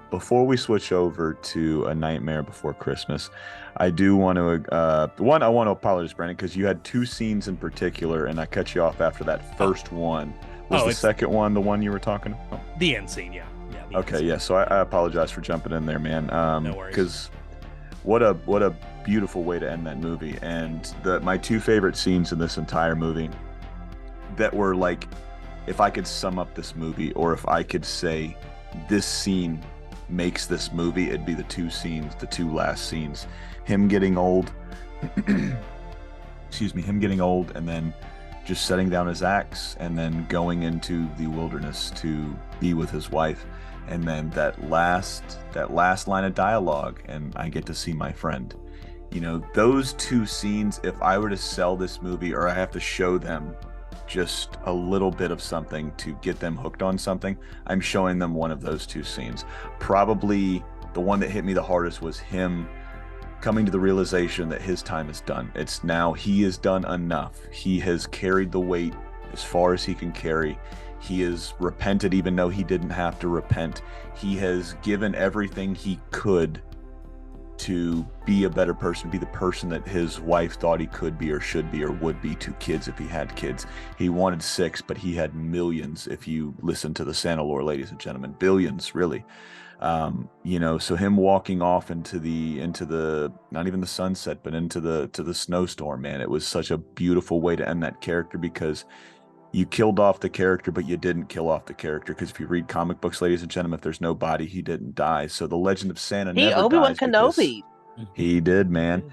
Speaker 1: Before we switch over to A Nightmare Before Christmas, I do want to, I want to apologize, Brandon, because you had two scenes in particular, and I cut you off after that first one. Was the second one the one you were talking about?
Speaker 2: The end scene, yeah.
Speaker 1: Okay, yeah, so I apologize for jumping in there, man.
Speaker 2: No worries.
Speaker 1: Because what a beautiful way to end that movie. And my two favorite scenes in this entire movie that were like, if I could sum up this movie, or if I could say this scene makes this movie, it'd be the two last scenes. Him getting old, him getting old, and then just setting down his axe, and then going into the wilderness to be with his wife, and then that last line of dialogue, and I get to see my friend. You know, those two scenes, if I were to sell this movie, or I have to show them just a little bit of something to get them hooked on something, I'm showing them one of those two scenes. Probably the one that hit me the hardest was him coming to the realization that his time is done. It's now, he has done enough. He has carried the weight as far as he can carry. He has repented even though he didn't have to repent. He has given everything he could to be a better person, be the person that his wife thought he could be or should be or would be to kids if he had kids. He wanted 6, but he had millions if you listen to the Santa lore, ladies and gentlemen. Billions, really. You know, so him walking off into the not even the sunset, but into the snowstorm, man, it was such a beautiful way to end that character, because you killed off the character, but you didn't kill off the character. Because if you read comic books, ladies and gentlemen, if there's no body, he didn't die. So the legend of Santa never
Speaker 3: Obi-Wan
Speaker 1: dies.
Speaker 3: Kenobi.
Speaker 1: He did, man.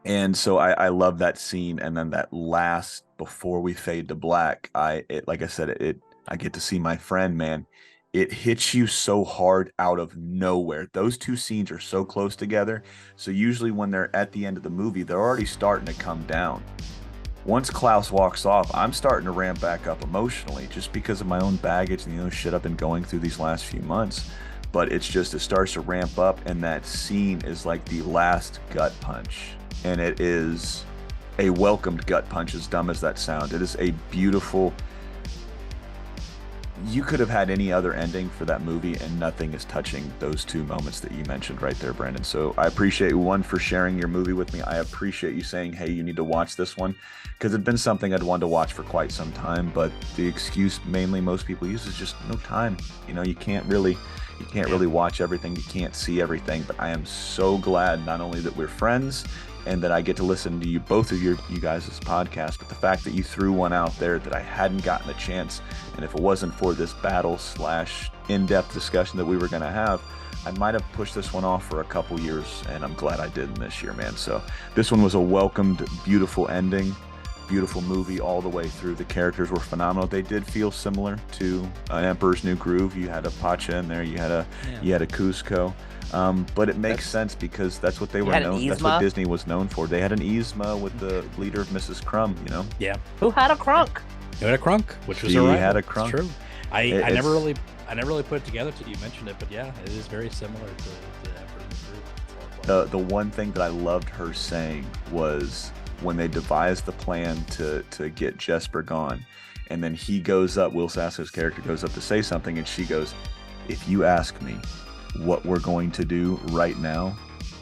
Speaker 1: And so I love that scene. And then that last, before we fade to black, like I said, I get to see my friend, man. It hits you so hard out of nowhere. Those two scenes are so close together. So usually when they're at the end of the movie, they're already starting to come down. Once Klaus walks off, I'm starting to ramp back up emotionally, just because of my own baggage and shit I've been going through these last few months. But it starts to ramp up, and that scene is like the last gut punch. And it is a welcomed gut punch, as dumb as that sounds. It is a beautiful, you could have had any other ending for that movie, and nothing is touching those two moments that you mentioned right there, Brandon. So I appreciate you, one, for sharing your movie with me. I appreciate you saying, hey, you need to watch this one, because it'd been something I'd wanted to watch for quite some time, but the excuse mainly most people use is just no time. You know, you can't really watch everything, you can't see everything. But I am so glad not only that we're friends and that I get to listen to both of you guys' podcast, but the fact that you threw one out there that I hadn't gotten a chance. And if it wasn't for this battle / in-depth discussion that we were going to have, I might have pushed this one off for a couple years, and I'm glad I didn't this year, man. So this one was a welcomed, beautiful ending, beautiful movie all the way through. The characters were phenomenal. They did feel similar to Emperor's New Groove. You had a Pacha in there, you had a Cusco. But it makes sense because that's what they were known. That's what Disney was known for. They had an Yzma with the leader of Mrs. Crumb, you know?
Speaker 2: Yeah.
Speaker 3: Who had a crunk?
Speaker 2: Who had a crunk, which was
Speaker 1: She had a crunk.
Speaker 2: It's true. I never really put it together till you mentioned it, but yeah, it is very similar to Emperor's New Groove.
Speaker 1: The one thing that I loved her saying was when they devised the plan to get Jesper gone, and then he goes up, Will Sasko's character goes up to say something, and she goes, "If you ask me what we're going to do right now,"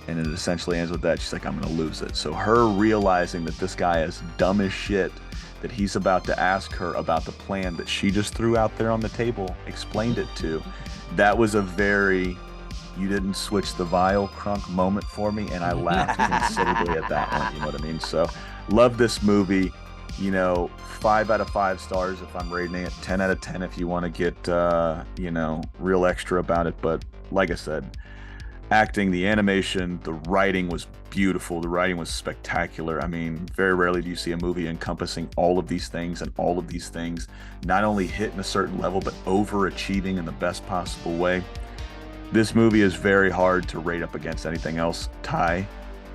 Speaker 1: and it essentially ends with that, she's like, "I'm going to lose it." So her realizing that this guy is dumb as shit, that he's about to ask her about the plan that she just threw out there on the table, explained it to, that was a very, you didn't switch the vial crunk moment for me, and I laughed considerably at that one, you know what I mean? So love this movie. You know, 5 out of 5 stars if I'm rating it, 10 out of 10 if you want to get, real extra about it. But like I said, acting, the animation, the writing was beautiful. The writing was spectacular. I mean, very rarely do you see a movie encompassing all of these things, and all of these things not only hitting a certain level, but overachieving in the best possible way. This movie is very hard to rate up against anything else. Ty,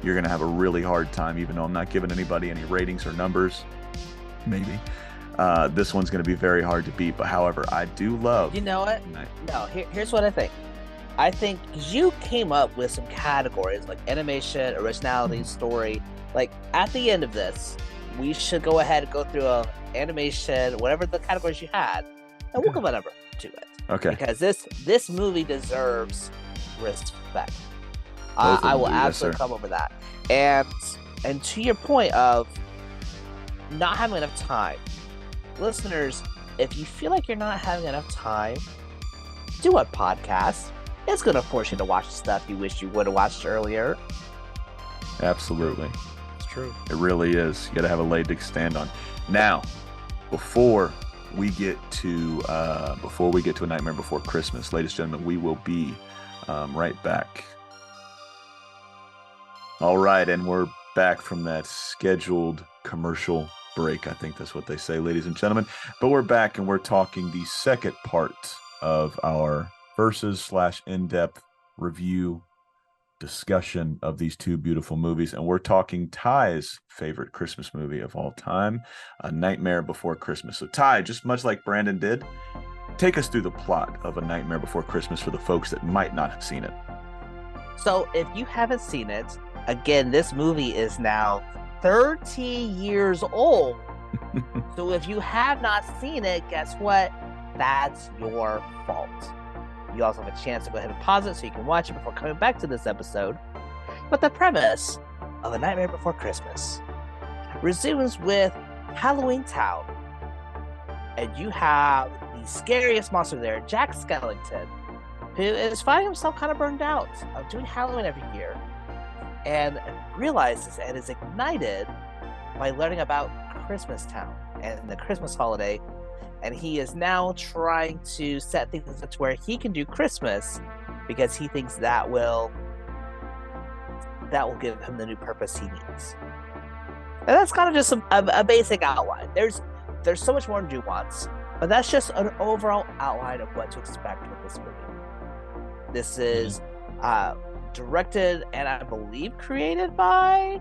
Speaker 1: you're going to have a really hard time, even though I'm not giving anybody any ratings or numbers. Maybe. This one's going to be very hard to beat, but however, I do love...
Speaker 3: You know what? No, here's what I think. I think you came up with some categories like animation, originality, story. Like, at the end of this, we should go ahead and go through animation, whatever the categories you had, and we'll give a number to it.
Speaker 1: Okay.
Speaker 3: Because this movie deserves respect. I will absolutely come over that. And to your point of not having enough time, listeners, if you feel like you're not having enough time, do a podcast. It's going to force you to watch stuff you wish you would have watched earlier.
Speaker 1: Absolutely.
Speaker 2: It's true.
Speaker 1: It really is. You got to have a leg to stand on. Now, before we get to A Nightmare Before Christmas, ladies and gentlemen, we will be right back. All right, and we're back from that scheduled commercial break. I think that's what they say, ladies and gentlemen. But we're back, and we're talking the second part of our versus / in-depth review discussion of these two beautiful movies. And we're talking Ty's favorite Christmas movie of all time, A Nightmare Before Christmas. So Ty, just much like Brandon did, take us through the plot of A Nightmare Before Christmas for the folks that might not have seen it.
Speaker 3: So if you haven't seen it, again, this movie is now 30 years old. So if you have not seen it, guess what? That's your fault. You also have a chance to go ahead and pause it so you can watch it before coming back to this episode. But the premise of A Nightmare Before Christmas resumes with Halloween Town. And you have the scariest monster there, Jack Skellington, who is finding himself kind of burned out of doing Halloween every year, and realizes and is ignited by learning about Christmas Town and the Christmas holiday. And he is now trying to set things up to where he can do Christmas because he thinks that will give him the new purpose he needs. And that's kind of just a basic outline. There's so much more nuance, but that's just an overall outline of what to expect with this movie. This is directed and I believe created by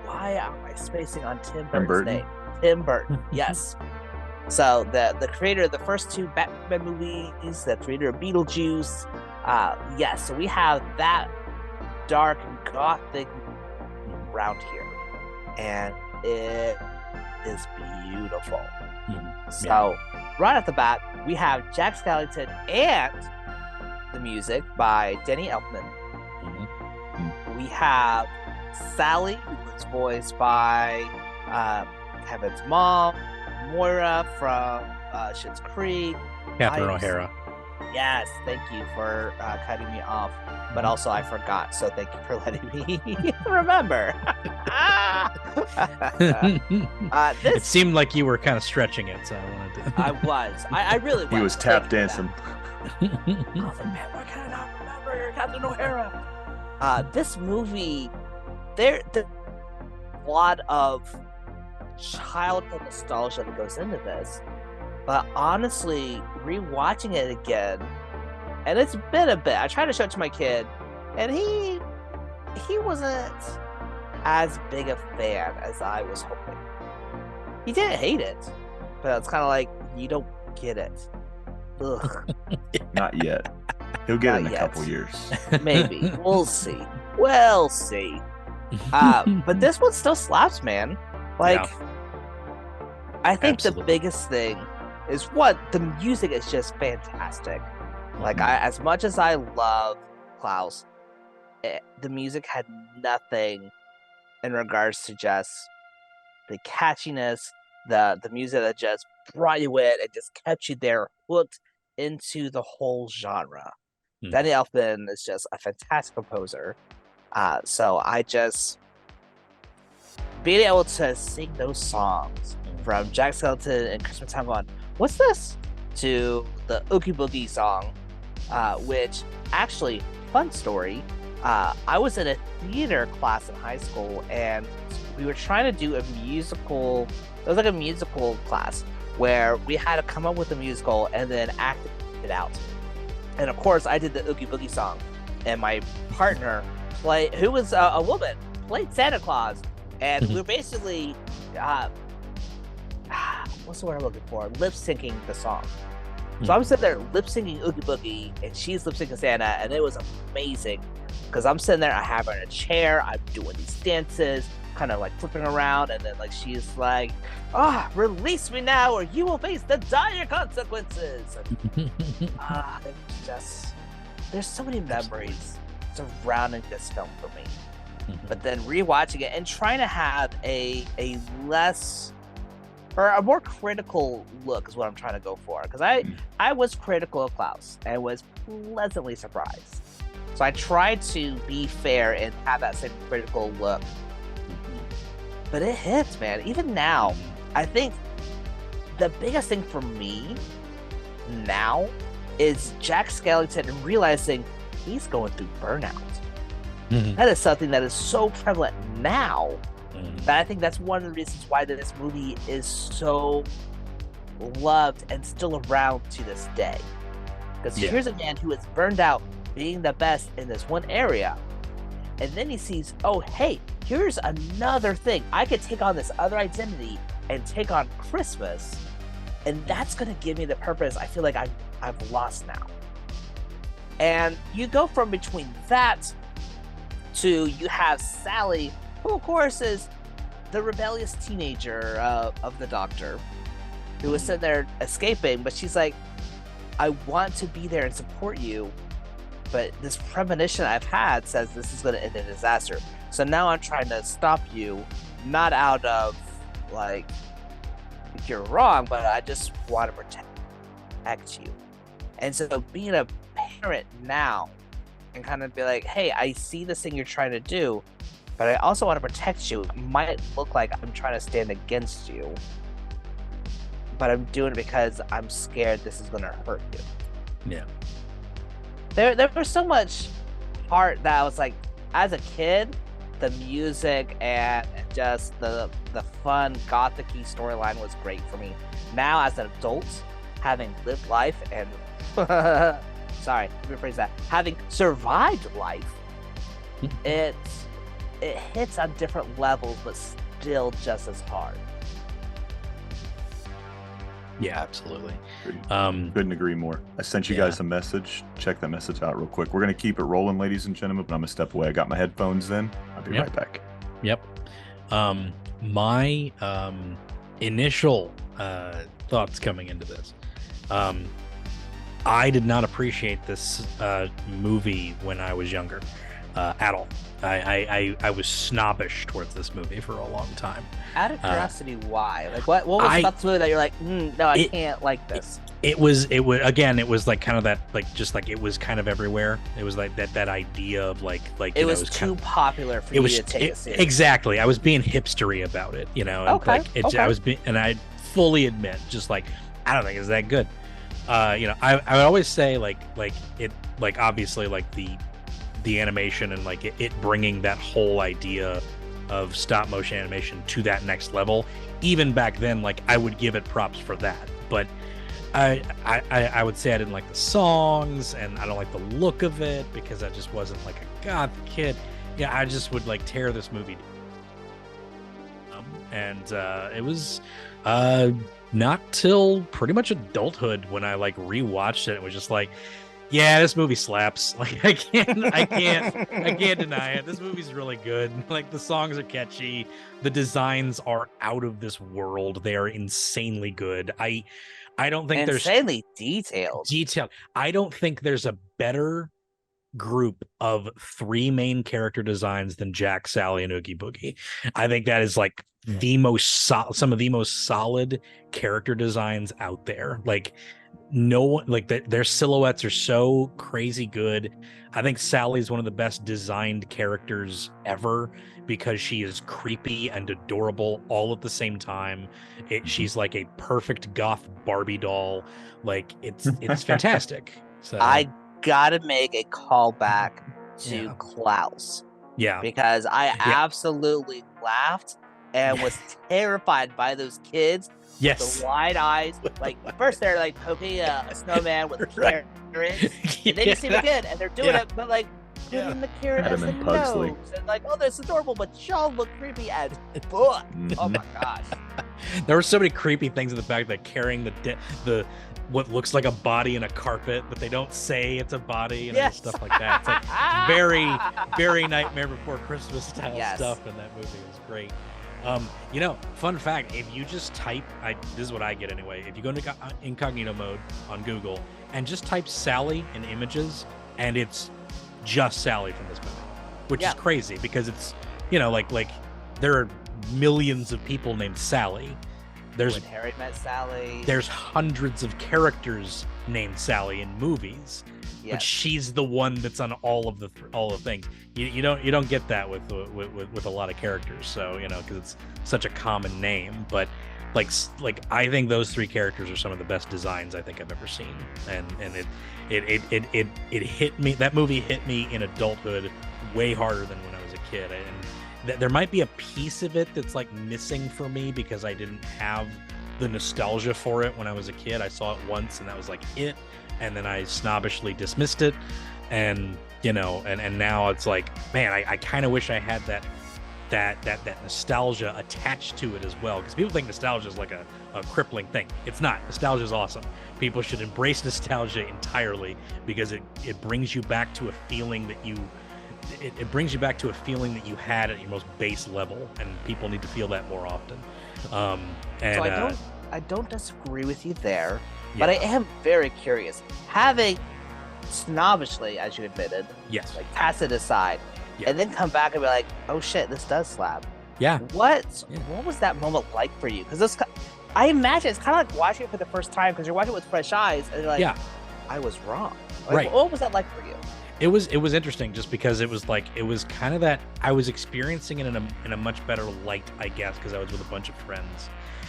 Speaker 3: why am I spacing on Tim Burton's name? Tim Burton, yes. So the creator of the first two Batman movies, the creator of Beetlejuice, yes. So we have that dark gothic around here, and is beautiful.
Speaker 2: Mhm.
Speaker 3: So, right off the bat, we have Jack Skellington and the music by Danny Elfman. We have Sally, who was voiced by Kevin's mom, Moira from Schitt's Creek.
Speaker 2: Catherine O'Hara.
Speaker 3: Yes, thank you for cutting me off. But also, I forgot, so thank you for letting me remember.
Speaker 2: It seemed like you were kind of stretching it, so I wanted to.
Speaker 3: I was. I really was.
Speaker 1: He was tap dancing.
Speaker 3: I was like, man, why can I not remember Catherine O'Hara? This movie, there's a lot of childhood nostalgia that goes into this. But honestly, rewatching it again, and it's been a bit. I tried to show it to my kid, and he wasn't as big a fan as I was hoping. He didn't hate it, but it's kind of like, you don't get it. Ugh.
Speaker 1: Not yet. He'll get it in a
Speaker 3: yet.
Speaker 1: couple years.
Speaker 3: Maybe. We'll see. We'll see. But this one still slaps, man. Like, I think
Speaker 2: Absolutely.
Speaker 3: the biggest thing is the music is just fantastic. Like, as much as I love Klaus, the music had nothing in regards to just the catchiness, the music that just brought you in and just kept you there, hooked into the whole genre. Danny Elfman is just a fantastic composer. So I just being able to sing those songs from Jack Skellington and Christmas Time going, what's this? To the Oogie Boogie song, which actually, fun story, I was in a theater class in high school, and we were trying to do a musical. It was like a musical class where we had to come up with a musical and then act it out. And of course, I did the Oogie Boogie song, and my partner, who was a woman, played Santa Claus, and we were basically, what's the word I'm looking for? Lip syncing the song. So I'm sitting there lip syncing Oogie Boogie, and she's lip syncing Santa, and it was amazing. Because I'm sitting there, I have her in a chair, I'm doing these dances, kind of like flipping around, and then like she's like, release me now, or you will face the dire consequences. There's so many memories surrounding this film for me. But then rewatching it and trying to have a less or a more critical look is what I'm trying to go for. Because I was critical of Klaus and was pleasantly surprised. So I tried to be fair and have that same critical look. But it hits, man. Even now, I think the biggest thing for me now is Jack Skellington and realizing he's going through burnout. That is something that is so prevalent now that I think that's one of the reasons why this movie is so loved and still around to this day. Because here's a man who is burned out being the best in this one area, and then he sees, oh hey, here's another thing. I could take on this other identity and take on Christmas, and that's going to give me the purpose I feel like I've lost now. And you go from between that to you have Sally, who of course is the rebellious teenager of the Doctor, who is sitting there escaping, but she's like, I want to be there and support you, but this premonition I've had says this is going to end in disaster. So now I'm trying to stop you, not out of like you're wrong, but I just want to protect you. And so being a parent now and kind of be like, hey, I see this thing you're trying to do, but I also want to protect you. It might look like I'm trying to stand against you, but I'm doing it because I'm scared this is going to hurt you.
Speaker 2: Yeah.
Speaker 3: There was so much heart that I was like, as a kid, the music and just the fun gothic-y storyline was great for me. Now, as an adult, having lived life and sorry, let me rephrase that. Having survived life, it hits on different levels, but still just as hard.
Speaker 2: Yeah, absolutely.
Speaker 1: Couldn't agree more. I sent you guys a message. Check that message out real quick. We're going to keep it rolling, ladies and gentlemen, but I'm going to step away. I got my headphones in. I'll be right back.
Speaker 2: My initial thoughts coming into this. I did not appreciate this movie when I was younger at all. I was snobbish towards this movie for a long time.
Speaker 3: Out of curiosity, why? Like, what was about this movie that you're like, no, I can't like this?
Speaker 2: It was like kind of that, like, just like it was kind of everywhere. It was like that idea of like
Speaker 3: it was too popular for you to take it seriously.
Speaker 2: Exactly. I was being hipstery about it, you know. And I was being, and I fully admit, just like, I don't think it's that good. You know, I would always say like it, like, obviously, like the animation and like it bringing that whole idea of stop motion animation to that next level. Even back then, like, I would give it props for that. But I would say I didn't like the songs, and I don't like the look of it because I just wasn't like a goth kid. Yeah, I just would like tear this movie down. And it was not till pretty much adulthood when I like rewatched it. It was just like, yeah, this movie slaps. Like, I can't deny it. This movie's really good. Like, the songs are catchy. The designs are out of this world. They are insanely good. I don't think there's
Speaker 3: insanely detailed.
Speaker 2: I don't think there's a better group of 3 main character designs than Jack, Sally, and Oogie Boogie. I think that is like some of the most solid character designs out there. Like, no one, like, their silhouettes are so crazy good. I think Sally's one of the best designed characters ever because she is creepy and adorable all at the same time. She's like a perfect goth Barbie doll. Like, it's fantastic. So
Speaker 3: I gotta make a callback to Klaus.
Speaker 2: Yeah,
Speaker 3: because I absolutely laughed and was terrified by those kids.
Speaker 2: Yes.
Speaker 3: The wide eyes. Like, first they're like poking a snowman with carrots. And then you see the kid and they're doing it, but like putting the carrot as a nose. And like, oh, that's adorable, but y'all look creepy as fuck. Oh my gosh.
Speaker 2: There were so many creepy things in the back, like carrying the what looks like a body in a carpet, but they don't say it's a body and stuff like that. It's like very, very Nightmare Before Christmas style stuff in that movie. It was great. You know, fun fact, if you just type, this is what I get anyway, if you go into incognito mode on Google and just type Sally in images, and it's just Sally from this movie, which is crazy because it's, you know, like there are millions of people named Sally. When
Speaker 3: Harry Met Sally.
Speaker 2: There's hundreds of characters named Sally in movies, but she's the one that's on all of the things. You don't get that with a lot of characters. So, you know, because it's such a common name. But like I think those 3 characters are some of the best designs I think I've ever seen. And it hit me. That movie hit me in adulthood way harder than when I was a kid. And there might be a piece of it that's like missing for me because I didn't have the nostalgia for it when I was a kid. I saw it once and that was like it, and then I snobbishly dismissed it, and you know, and now it's like, man, I kind of wish I had that nostalgia attached to it as well, because people think nostalgia is like a crippling thing. It's not. Nostalgia is awesome. People should embrace nostalgia entirely because it brings you back to a feeling that it brings you back to a feeling that you had at your most base level, and people need to feel that more often. So
Speaker 3: I don't disagree with you there, but I am very curious. Having snobbishly, as you admitted, like pass it aside, and then come back and be like, oh shit, this does slap.
Speaker 2: Yeah.
Speaker 3: What was that moment like for you? Because I imagine it's kind of like watching it for the first time because you're watching it with fresh eyes, and you're like, I was wrong. Like,
Speaker 2: right.
Speaker 3: What was that like for you?
Speaker 2: It was interesting just because it was kind of that I was experiencing it in a much better light, I guess, because I was with a bunch of friends,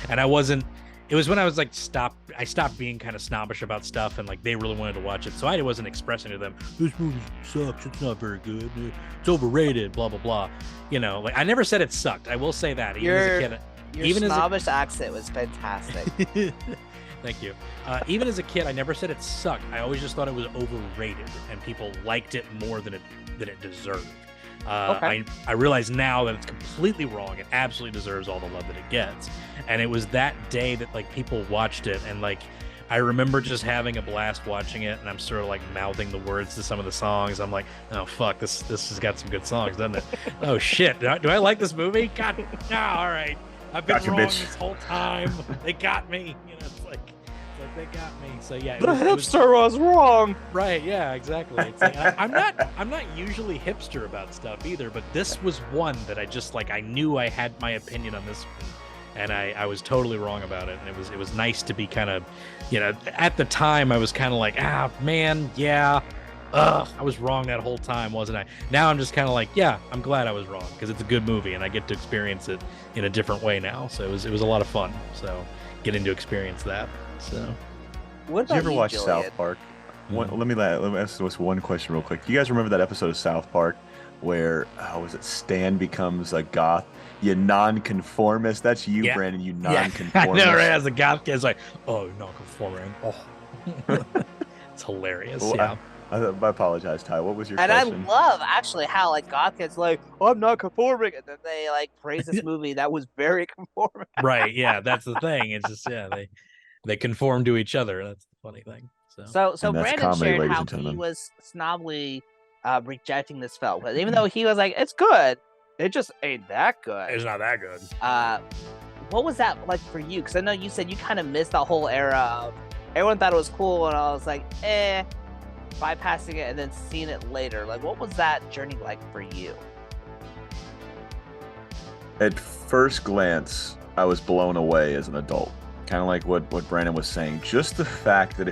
Speaker 2: and I wasn't. It was when I was like I stopped being kind of snobbish about stuff, and like they really wanted to watch it, so I wasn't expressing to them, this movie sucks, it's not very good, it's overrated, blah blah blah. You know, like I never said it sucked. I will say that
Speaker 3: Your snobbish accent was fantastic.
Speaker 2: Thank you. Even as a kid, I never said it sucked. I always just thought it was overrated, and people liked it more than it deserved. I realize now that it's completely wrong. It absolutely deserves all the love that it gets. And it was that day that like people watched it, and like I remember just having a blast watching it, and I'm sort of like mouthing the words to some of the songs. I'm like, oh fuck, this has got some good songs, doesn't it? Oh shit, do I like this movie? God, no, all right. I've been
Speaker 1: Gotcha,
Speaker 2: wrong
Speaker 1: bitch.
Speaker 2: this whole time. They got me. It's like they got me. So yeah,
Speaker 3: The hipster was wrong.
Speaker 2: Right, yeah, exactly. It's like, I'm not usually hipster about stuff either, but this was one that I just I knew I had my opinion on this one, and I was totally wrong about it. And it was nice to be kind of, at the time I was kind of like, man, yeah, I was wrong that whole time, wasn't I? Now I'm just kind of like, yeah, I'm glad I was wrong, because it's a good movie and I get to experience it in a different way now. So it was a lot of fun. So getting to experience that. So.
Speaker 3: What
Speaker 1: Did you
Speaker 3: about
Speaker 1: ever watch
Speaker 3: Julian?
Speaker 1: South Park? Let me ask this one question real quick. You guys remember that episode of South Park where was it Stan becomes a goth? You nonconformist. That's you,
Speaker 2: Yeah.
Speaker 1: Brandon. You
Speaker 2: Yeah,
Speaker 1: nonconformist.
Speaker 2: I know, right? As a goth kid, it's like, oh, non-conforming. Oh, it's hilarious.
Speaker 1: Well,
Speaker 2: yeah.
Speaker 1: I apologize, Ty. What was your
Speaker 3: And
Speaker 1: question?
Speaker 3: I love actually how goth kids I'm not conforming, and then they praise this movie that was very conforming.
Speaker 2: Right. Yeah, that's the thing. It's just they conform to each other. That's the funny thing. So
Speaker 1: And that's
Speaker 3: Brandon
Speaker 1: comedy,
Speaker 3: shared
Speaker 1: ladies
Speaker 3: how
Speaker 1: and
Speaker 3: he
Speaker 1: gentlemen.
Speaker 3: was snobbly rejecting this film, but even though he was like, it's good, it just ain't that good.
Speaker 2: it's not that good.
Speaker 3: What was that like for you? Because I know you said you kind of missed that whole era of everyone thought it was cool, and I was like, bypassing it and then seeing it later. What was that journey like for you?
Speaker 1: At first glance, I was blown away as an adult. Kind of like what Brandon was saying. Just the fact that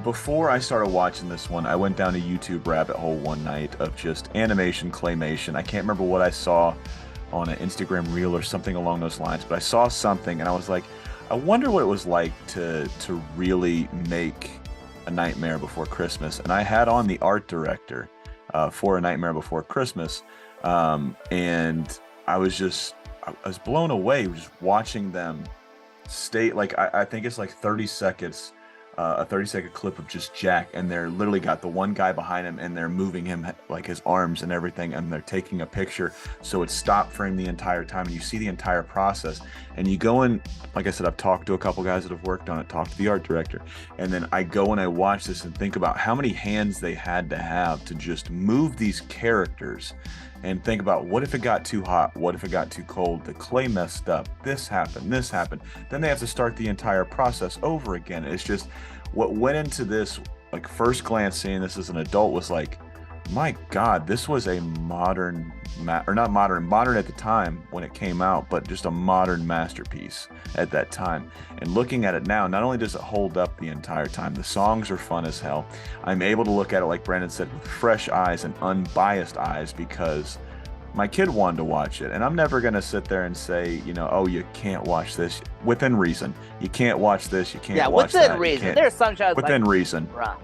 Speaker 1: before I started watching this one, I went down a YouTube rabbit hole one night of just animation, claymation. I can't remember what I saw on an Instagram reel or something along those lines, but I saw something and I was like, I wonder what it was like to really make A Nightmare Before Christmas. And I had on the art director for A Nightmare Before Christmas, and I was blown away just watching them state I think it's 30 seconds, a 30-second clip of just Jack, and they're literally got the one guy behind him and they're moving him his arms and everything, and they're taking a picture, so it's stop frame the entire time and you see the entire process. And you go in, like I said, I've talked to a couple guys that have worked on it, talked to the art director, and then I go and I watch this and think about how many hands they had to have to just move these characters, and think about, what if it got too hot? What if it got too cold? The clay messed up. This happened. Then they have to start the entire process over again. It's just what went into this, first glance seeing this as an adult was my God, this was a modern at the time when it came out, but just a modern masterpiece at that time. And looking at it now, not only does it hold up the entire time, the songs are fun as hell. I'm able to look at it, like Brandon said, with fresh eyes and unbiased eyes, because my kid wanted to watch it. And I'm never going to sit there and say, oh, you can't watch this. Within reason. You can't watch this. You can't watch that.
Speaker 3: Within reason. There's some shows
Speaker 1: within reason.
Speaker 3: Right.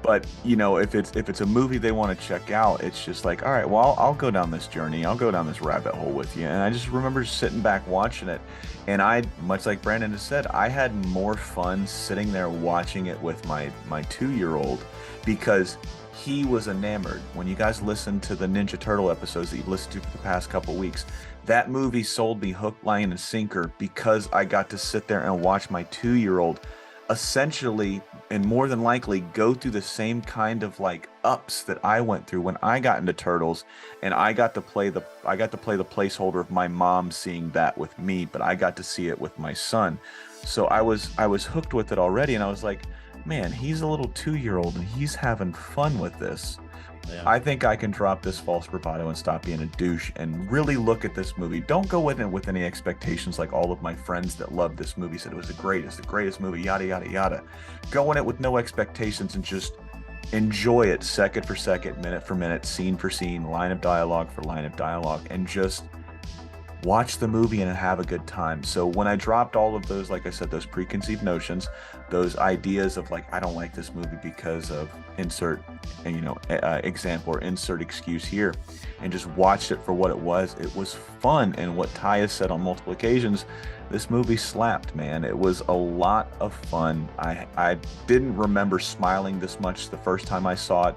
Speaker 1: But if it's a movie they want to check out, it's just all right, well, I'll go down this journey, I'll go down this rabbit hole with you. And I just remember sitting back watching it, and I, much like Brandon has said, I had more fun sitting there watching it with my 2-year-old, because he was enamored. When you guys listen to the Ninja Turtle episodes that you've listened to for the past couple weeks, that movie sold me hook, line, and sinker, because I got to sit there and watch my 2-year-old essentially and more than likely go through the same kind of ups that I went through when I got into Turtles, and I got to play the placeholder of my mom seeing that with me, but I got to see it with my son. So I was hooked with it already, and I was like, man, he's a little 2-year-old and he's having fun with this. Yeah. I think I can drop this false bravado and stop being a douche and really look at this movie. Don't go in it with any expectations like all of my friends that loved this movie said it was the greatest movie, yada, yada, yada. Go in it with no expectations and just enjoy it second for second, minute for minute, scene for scene, line of dialogue for line of dialogue, and just watch the movie and have a good time. So when I dropped all of those, like I said, those preconceived notions, those ideas of I don't like this movie because of insert, example or insert excuse here, and just watched it for what it was fun. And what Ty has said on multiple occasions, this movie slapped, man. It was a lot of fun. I didn't remember smiling this much the first time I saw it,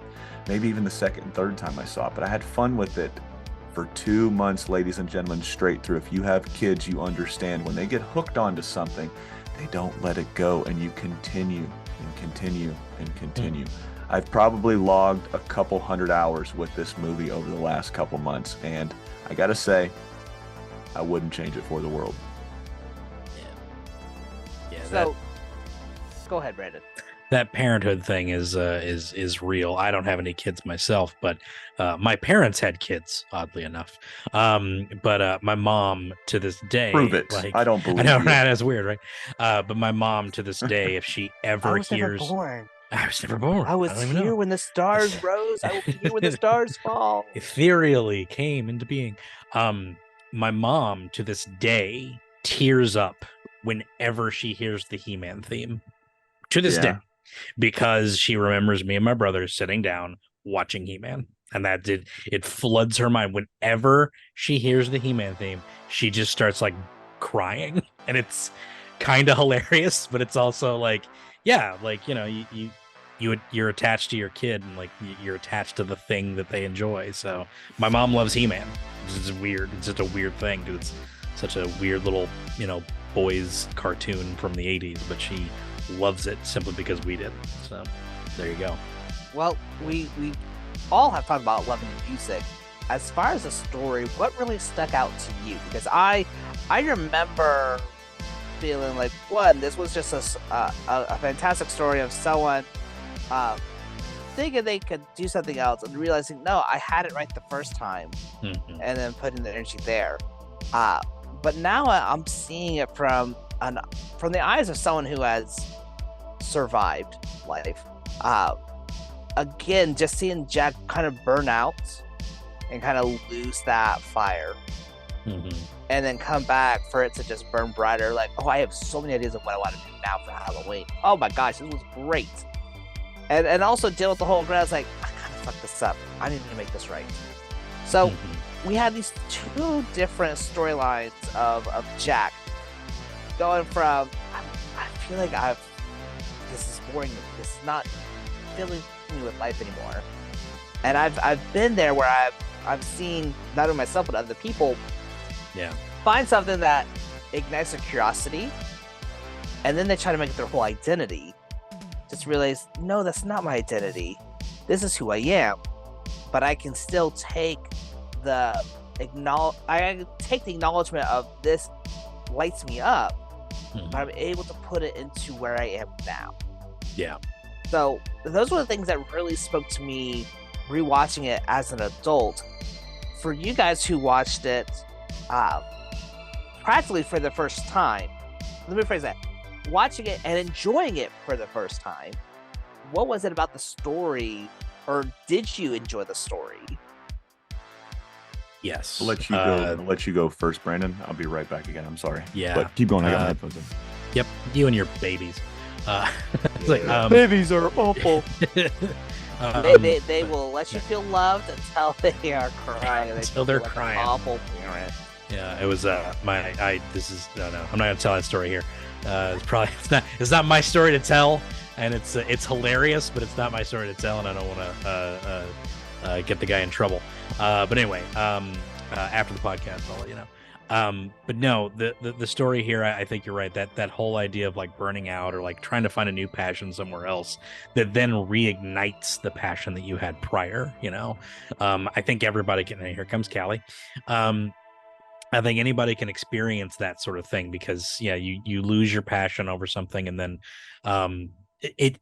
Speaker 1: maybe even the second and third time I saw it, but I had fun with it for 2 months, ladies and gentlemen, straight through. If you have kids, you understand when they get hooked onto something, they don't let it go, and you continue and continue and continue. I've probably logged a couple hundred hours with this movie over the last couple months, and I gotta say, I wouldn't change it for the world.
Speaker 2: Yeah.
Speaker 3: So, go ahead, Brandon.
Speaker 2: That parenthood thing is real. I don't have any kids myself, but my parents had kids, oddly enough. But my mom to this day,
Speaker 1: Prove it.
Speaker 2: like,
Speaker 1: I don't believe
Speaker 2: I know,
Speaker 1: you.
Speaker 2: right? That's weird, right? But my mom to this day, if she ever
Speaker 3: I was never
Speaker 2: hears,
Speaker 3: born.
Speaker 2: I was never born.
Speaker 3: I was
Speaker 2: don't even
Speaker 3: here
Speaker 2: know.
Speaker 3: when the stars rose. I will be here when the stars fall.
Speaker 2: Ethereally came into being. My mom to this day tears up whenever she hears the He-Man theme. To this day, because she remembers me and my brother sitting down watching He-Man, and it floods her mind whenever she hears the He-Man theme. She just starts like crying, and it's kind of hilarious, but it's also like, yeah, like, you know, you're attached to your kid, and like you're attached to the thing that they enjoy. So my mom loves He-Man. It's weird. It's just a weird thing because it's such a weird little, you know, boys cartoon from the 80s, but she loves it simply because we did. So there you go.
Speaker 3: Well, we all have talked about loving music. As far as the story, what really stuck out to you? Because I remember feeling like, one, this was just a fantastic story of someone thinking they could do something else and realizing, no, I had it right the first time, and then putting the energy there. But now I'm seeing it from the eyes of someone who has survived life. Again, just seeing Jack kind of burn out and kind of lose that fire, and then come back for it to just burn brighter. Like, oh, I have so many ideas of what I want to do now for Halloween. Oh my gosh, this was great. And also deal with the whole ground. It's like, I kind of fucked this up. I need to make this right. So we had these two different storylines of Jack going from, I feel like this is boring. This is not filling me with life anymore. And I've been there where I've seen not only myself but other people find something that ignites their curiosity, and then they try to make it their whole identity. Just realize, no, that's not my identity. This is who I am. But I can still take the acknowledgement of this lights me up, but I'm able to put it into where I am now.
Speaker 2: Yeah.
Speaker 3: So those were the things that really spoke to me rewatching it as an adult. For you guys who watched it practically for the first time, let me phrase that. Watching it and enjoying it for the first time, what was it about the story, or did you enjoy the story?
Speaker 2: Yes.
Speaker 1: I'll let you go first, Brandon. I'll be right back again. I'm sorry.
Speaker 2: Yeah.
Speaker 1: But keep going. I got my headphones in.
Speaker 2: Yep. You and your babies.
Speaker 3: Babies are awful. They will let you feel loved until they are crying.
Speaker 2: Until they're crying.
Speaker 3: Awful parent.
Speaker 2: Yeah, it was no, I'm not gonna tell that story here. It's not my story to tell, and it's hilarious, but it's not my story to tell, and I don't want to get the guy in trouble. But anyway, after the podcast, I'll let you know. But no, the story here, I think you're right. That whole idea of like burning out or like trying to find a new passion somewhere else that then reignites the passion that you had prior. You know, I think everybody can. Here comes Callie. I think anybody can experience that sort of thing because you lose your passion over something, and then it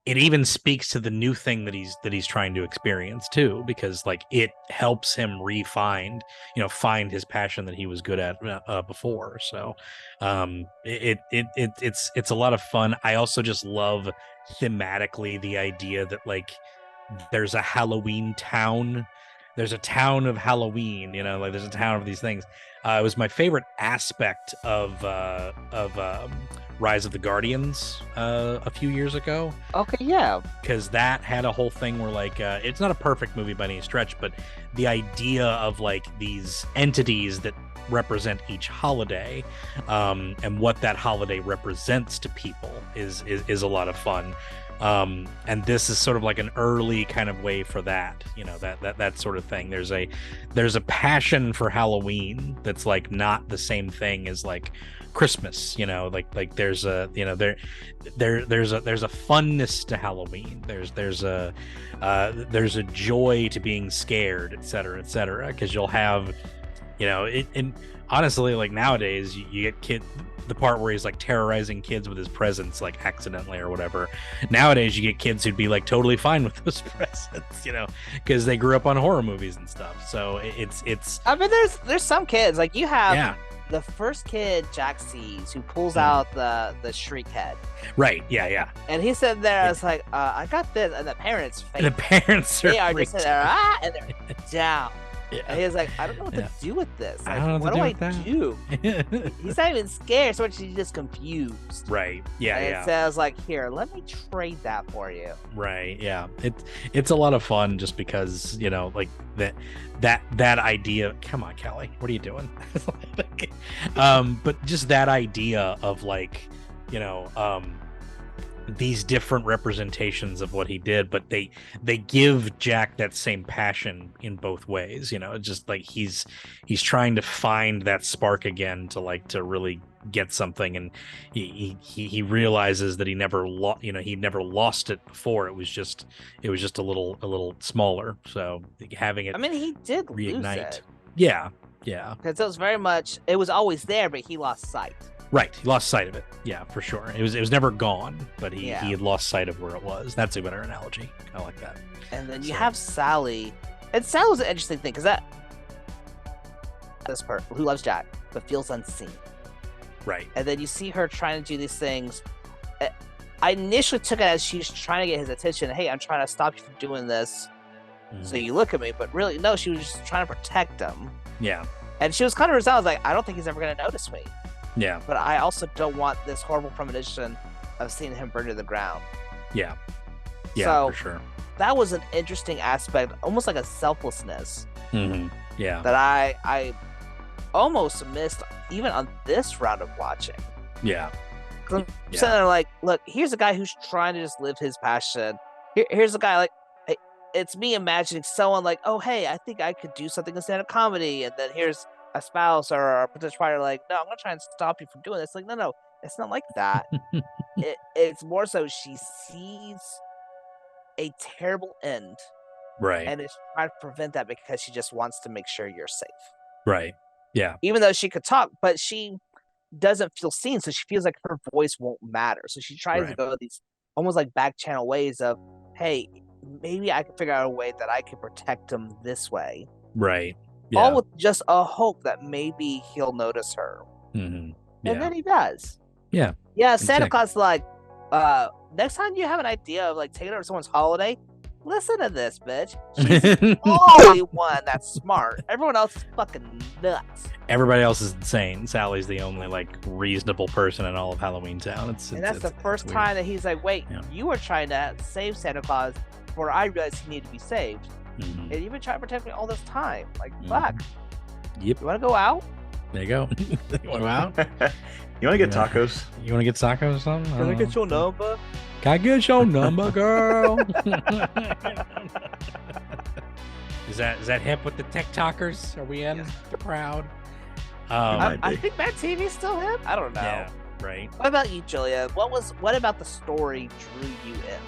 Speaker 2: even speaks to the new thing that he's trying to experience too, because like it helps him find his passion that he was good at before. So it's a lot of fun. I also just love thematically the idea that like there's a Halloween town. There's a town of Halloween, like there's a town of these things. It was my favorite aspect of Rise of the Guardians a few years ago.
Speaker 3: Okay, yeah.
Speaker 2: Because that had a whole thing where like it's not a perfect movie by any stretch, but the idea of like these entities that represent each holiday and what that holiday represents to people is a lot of fun. And this is sort of like an early kind of way for that, that sort of thing. There's a passion for Halloween that's like not the same thing as like Christmas, like there's a there's a funness to Halloween. There's a joy to being scared, et cetera, because you'll have and honestly, like nowadays, you get the part where he's like terrorizing kids with his presence, like accidentally or whatever. Nowadays, you get kids who'd be like totally fine with those presents, because they grew up on horror movies and stuff. So it's.
Speaker 3: I mean, there's some kids like you have.
Speaker 2: Yeah.
Speaker 3: The first kid Jack sees who pulls out the shriek head.
Speaker 2: Right. Yeah.
Speaker 3: And he said there, it's like, I got this, and the parents fake.
Speaker 2: The parents
Speaker 3: they are just sitting there, and they're down.
Speaker 2: Yeah.
Speaker 3: And he's like, I don't know what to do with this. Like,
Speaker 2: I don't know
Speaker 3: what
Speaker 2: do
Speaker 3: do I do? He's not even scared so much, he's just confused.
Speaker 2: Right. Yeah.
Speaker 3: And
Speaker 2: yeah.
Speaker 3: it says like, here, let me trade that for you.
Speaker 2: Right. Yeah. It's a lot of fun just because, like that idea. Come on, Kelly. What are you doing? But just that idea of like, these different representations of what he did, but they give Jack that same passion in both ways. Just like he's trying to find that spark again to really get something, and he realizes that he never lost it before. It was just a little smaller. So having it,
Speaker 3: I mean, he did
Speaker 2: reignite.
Speaker 3: lose it.
Speaker 2: Yeah
Speaker 3: Because it was always there, but he lost sight.
Speaker 2: Right, he lost sight of it. Yeah, for sure. It was never gone, but he had lost sight of where it was. That's a better analogy. I like that.
Speaker 3: And then you have Sally, and Sally was an interesting thing because this person who loves Jack but feels unseen.
Speaker 2: Right.
Speaker 3: And then you see her trying to do these things. I initially took it as she's trying to get his attention. Hey, I'm trying to stop you from doing this, so you look at me. But really, no, she was just trying to protect him.
Speaker 2: Yeah.
Speaker 3: And she was kind of resolved, like, I don't think he's ever going to notice me.
Speaker 2: Yeah.
Speaker 3: But I also don't want this horrible premonition of seeing him burn to the ground.
Speaker 2: Yeah. Yeah,
Speaker 3: so,
Speaker 2: for sure.
Speaker 3: That was an interesting aspect, almost like a selflessness.
Speaker 2: Mm-hmm. Yeah.
Speaker 3: That I almost missed even on this round of watching.
Speaker 2: Yeah.
Speaker 3: I'm sitting there like, look, here's a guy who's trying to just live his passion. Here's a guy like, hey, it's me imagining someone like, oh, hey, I think I could do something in stand-up comedy. And then here's a spouse or a potential partner like, no, I'm going to try and stop you from doing this. Like, no, it's not like that. It's more so she sees a terrible end.
Speaker 2: Right.
Speaker 3: And is trying to prevent that because she just wants to make sure you're safe.
Speaker 2: Right. Yeah.
Speaker 3: Even though she could talk, but she doesn't feel seen, so she feels like her voice won't matter. So she tries to go these almost like back channel ways of, hey, maybe I can figure out a way that I can protect him this way.
Speaker 2: Right. Yeah.
Speaker 3: All with just a hope that maybe he'll notice her.
Speaker 2: Mm-hmm. Yeah.
Speaker 3: And then he does.
Speaker 2: Yeah.
Speaker 3: Yeah, Santa Claus like, next time you have an idea of like taking over someone's holiday, listen to this, bitch. She's the only one that's smart. Everyone else is fucking nuts.
Speaker 2: Everybody else is insane. Sally's the only like reasonable person in all of Halloween Town.
Speaker 3: And that's the first time that he's like, wait, you were trying to save Santa Claus before I realized he needed to be saved.
Speaker 2: Mm-hmm.
Speaker 3: And you've been trying to protect me all this time. Like, fuck.
Speaker 2: Yep.
Speaker 3: You want to go out?
Speaker 2: There you go. You want to go out?
Speaker 1: You want to get tacos?
Speaker 2: You want to get tacos or something?
Speaker 3: Can I get your number?
Speaker 2: Can I get your number, girl? Is that hip with the TikTokers? Are we in the crowd?
Speaker 3: I think Mad TV's still hip. I don't know.
Speaker 2: Yeah, right.
Speaker 3: What about you, Julia? What about the story drew you in?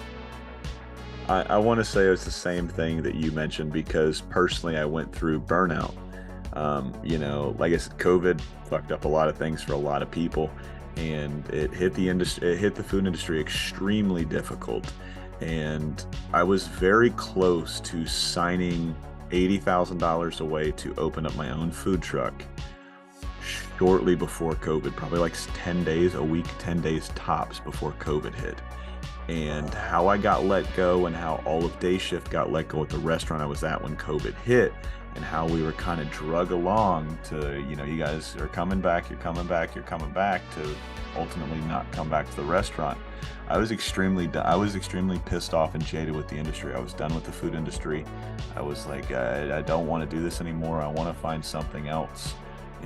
Speaker 1: I want to say it's the same thing that you mentioned because personally I went through burnout. Like I said, COVID fucked up a lot of things for a lot of people, and it hit the industry. It hit the food industry extremely difficult, and I was very close to signing $80,000 away to open up my own food truck shortly before COVID, probably like 10 days, a week, 10 days tops before COVID hit. And how I got let go and how all of Day Shift got let go at the restaurant I was at when COVID hit, and how we were kind of drug along to, you guys are coming back, you're coming back, you're coming back, to ultimately not come back to the restaurant. I was extremely pissed off and jaded with the industry. I was done with the food industry. I was like, I don't want to do this anymore. I want to find something else.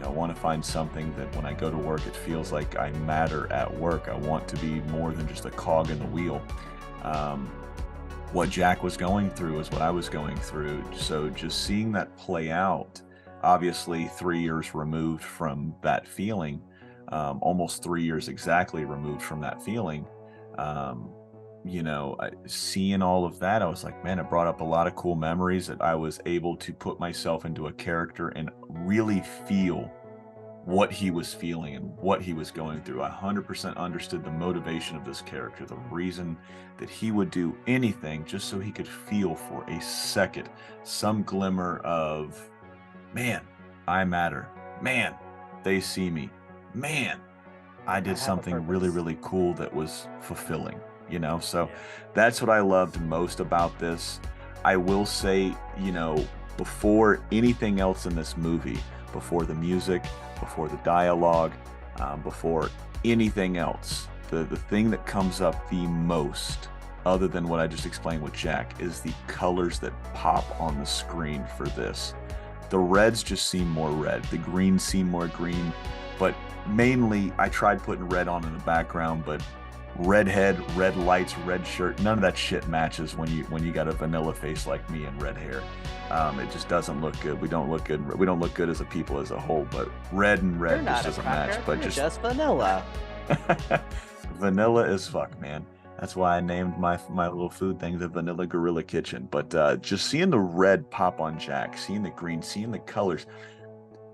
Speaker 1: I want to find something that when I go to work, it feels like I matter at work. I want to be more than just a cog in the wheel. What Jack was going through is what I was going through. So just seeing that play out, obviously 3 years removed from that feeling, almost 3 years exactly removed from that feeling, seeing all of that, I was like, man, it brought up a lot of cool memories that I was able to put myself into a character and really feel what he was feeling and what he was going through. I 100% understood the motivation of this character, the reason that he would do anything just so he could feel for a second some glimmer of, man, I matter. Man, they see me. Man, I did something really, really cool that was fulfilling, you know? So that's what I loved most about this. I will say, you know, before anything else in this movie, before the music, before the dialogue, before anything else, the thing that comes up the most, other than what I just explained with Jack, is the colors that pop on the screen for this. The reds just seem more red, the greens seem more green, but mainly I tried putting red on in the background, but red head, red lights, red shirt, none of that shit matches when you got a vanilla face like me and red hair. It just doesn't look good. We don't look good. We don't look good as a people as a whole. But red and red just doesn't match. But
Speaker 3: just vanilla.
Speaker 1: Vanilla as fuck, man. That's why I named my little food thing the Vanilla Gorilla Kitchen. But just seeing the red pop on Jack, seeing the green, seeing the colors,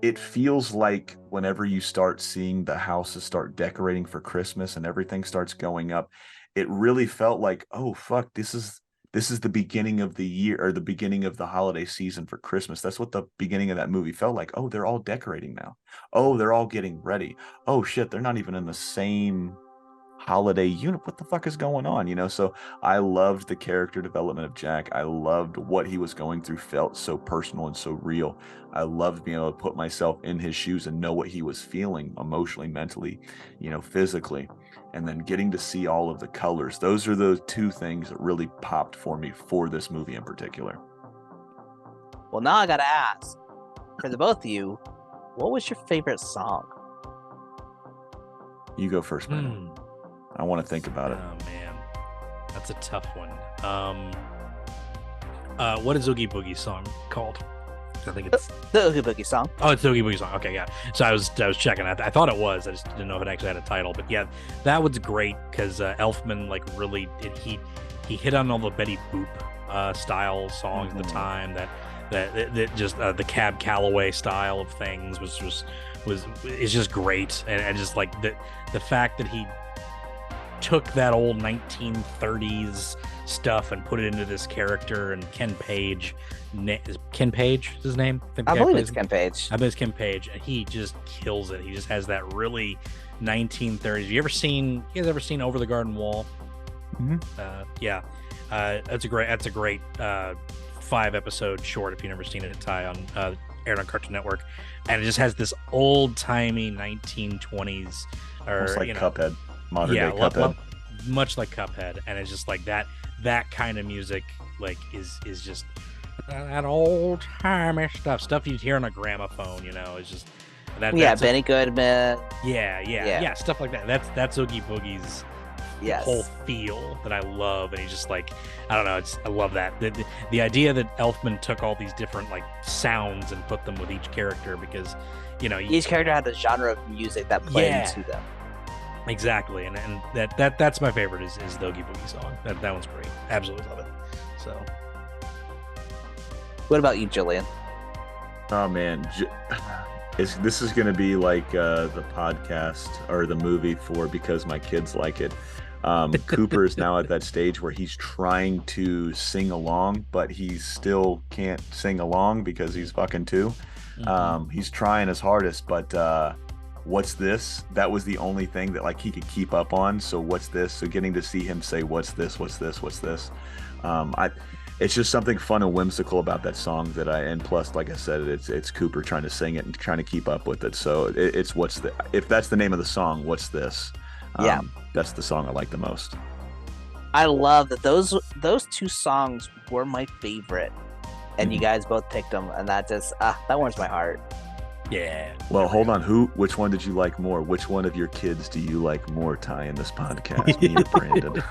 Speaker 1: it feels like whenever you start seeing the houses start decorating for Christmas and everything starts going up, it really felt like, oh fuck, this is the beginning of the year, or the beginning of the holiday season for Christmas. That's what the beginning of that movie felt like. Oh, they're all decorating now. Oh, they're all getting ready. Oh shit, they're not even in the same holiday unit. What the fuck is going on? You know, so I loved the character development of Jack. I loved what he was going through, felt so personal and so real. I loved being able to put myself in his shoes and know what he was feeling emotionally, mentally, you know, physically. And then getting to see all of the colors. Those are the two things that really popped for me for this movie in particular.
Speaker 3: Well, now I gotta ask, for the both of you, what was your favorite song?
Speaker 1: You go first, man. I want to think about it.
Speaker 2: Oh man, that's a tough one. What is Oogie Boogie song called? I think it's
Speaker 3: the Oogie Boogie song.
Speaker 2: Oh, it's the Oogie Boogie song. Okay, yeah. So I was checking. I thought it was. I just didn't know if it actually had a title. But yeah, that was great because Elfman really he hit on all the Betty Boop style songs at the time. That just the Cab Calloway style of things is just great, and just like the fact that he took that old 1930s stuff and put it into this character. And Ken Page is Ken Page his name?
Speaker 3: I believe it's Ken Page.
Speaker 2: I bet it's Ken Page, and he just kills it. He just has that really 1930s. You guys ever seen Over the Garden Wall? Yeah, that's a great 5-episode short. If you've never seen it, Ty, on aired on Cartoon Network, and it just has this old timey 1920s, or
Speaker 1: almost like Cuphead. Modern day
Speaker 2: Cuphead. Much like Cuphead, and it's just like that kind of music, like is just that old timey stuff you'd hear on a gramophone, you know. It's just that.
Speaker 3: Yeah, Benny Goodman.
Speaker 2: Yeah, stuff like that. That's Oogie Boogie's whole feel that I love, and he's just like, I don't know, I love that the idea that Elfman took all these different like sounds and put them with each character, because you know
Speaker 3: each character had a genre of music that played into them.
Speaker 2: Exactly, and that's my favorite is the Oogie Boogie song. That one's great. Absolutely love it. So,
Speaker 3: what about you, Julian?
Speaker 1: Oh man, this is going to be like the podcast or the movie for Because My Kids Like It. Cooper is now at that stage where he's trying to sing along, but he still can't sing along because he's fucking 2. He's trying his hardest, but what's this? That was the only thing that like he could keep up on. So what's this? So getting to see him say what's this? It's just something fun and whimsical about that song and plus, like I said, it's Cooper trying to sing it and trying to keep up with it. So it's if that's the name of the song, what's this? That's the song I like the most.
Speaker 3: I love that those 2 songs were my favorite, and you guys both picked them, and that just that warms my heart.
Speaker 2: Yeah.
Speaker 1: Well, hold on. Which one did you like more? Which one of your kids do you like more, Ty, in this podcast? Me or Brandon?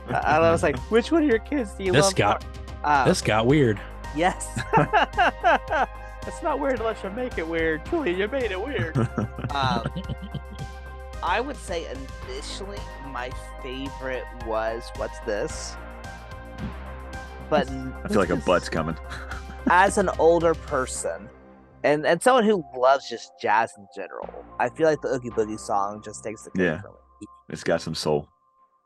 Speaker 3: I was like, which one of your kids do you love more?
Speaker 2: This got weird.
Speaker 3: Yes. It's not weird unless you make it weird. Julie, you made it weird. I would say initially my favorite was What's This? But
Speaker 1: I feel like a butt's coming.
Speaker 3: As an older person, And someone who loves just jazz in general, I feel like the Oogie Boogie song just takes the cake for me.
Speaker 1: It's got some soul.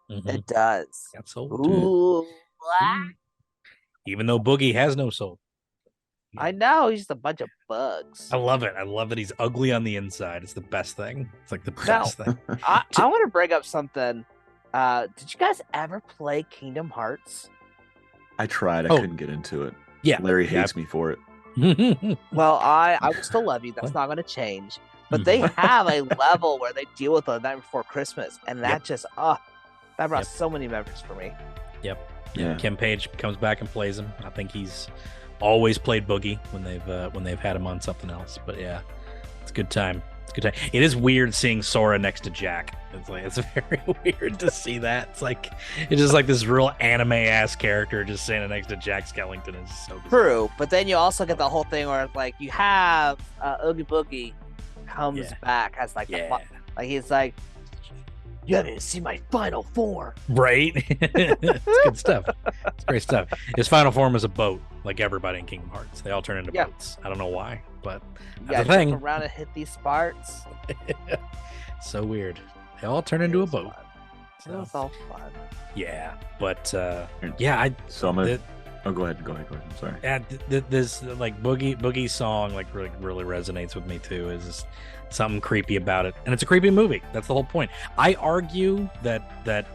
Speaker 2: Mm-hmm.
Speaker 3: It does.
Speaker 2: Got soul.
Speaker 3: Ooh,
Speaker 2: Even though Boogie has no soul.
Speaker 3: I know, he's just a bunch of bugs.
Speaker 2: I love it. I love that he's ugly on the inside. It's the best thing. It's like the best thing.
Speaker 3: I want to bring up something. Did you guys ever play Kingdom Hearts?
Speaker 1: I tried. I couldn't get into it.
Speaker 2: Yeah.
Speaker 1: Larry hates me for it.
Speaker 3: Well, I will still love you. That's not going to change. But they have a level where they deal with the Night Before Christmas, and that just that brought so many memories for me.
Speaker 2: Yep. Yeah. Kim Page comes back and plays him. I think he's always played Boogie when they've had him on something else. But yeah, it's a good time. It's a good time. It is weird seeing Sora next to Jack. It's very weird to see that. It's just like this real anime ass character just standing next to Jack Skellington is so bizarre.
Speaker 3: True, but then you also get the whole thing where like you have Oogie Boogie comes back as he's like, you haven't seen my final form, right?
Speaker 2: It's good stuff. It's great stuff. His final form is a boat, like everybody in Kingdom Hearts. They all turn into boats. I don't know why, but that's the thing.
Speaker 3: Jump around and hit these sparks.
Speaker 2: So weird. They all turn into a boat.
Speaker 3: So. It was all fun.
Speaker 2: Yeah, but
Speaker 1: So I'm gonna. Go ahead. I'm sorry.
Speaker 2: Yeah, this like Boogie song like really resonates with me too. Is just something creepy about it, and it's a creepy movie. That's the whole point. I argue that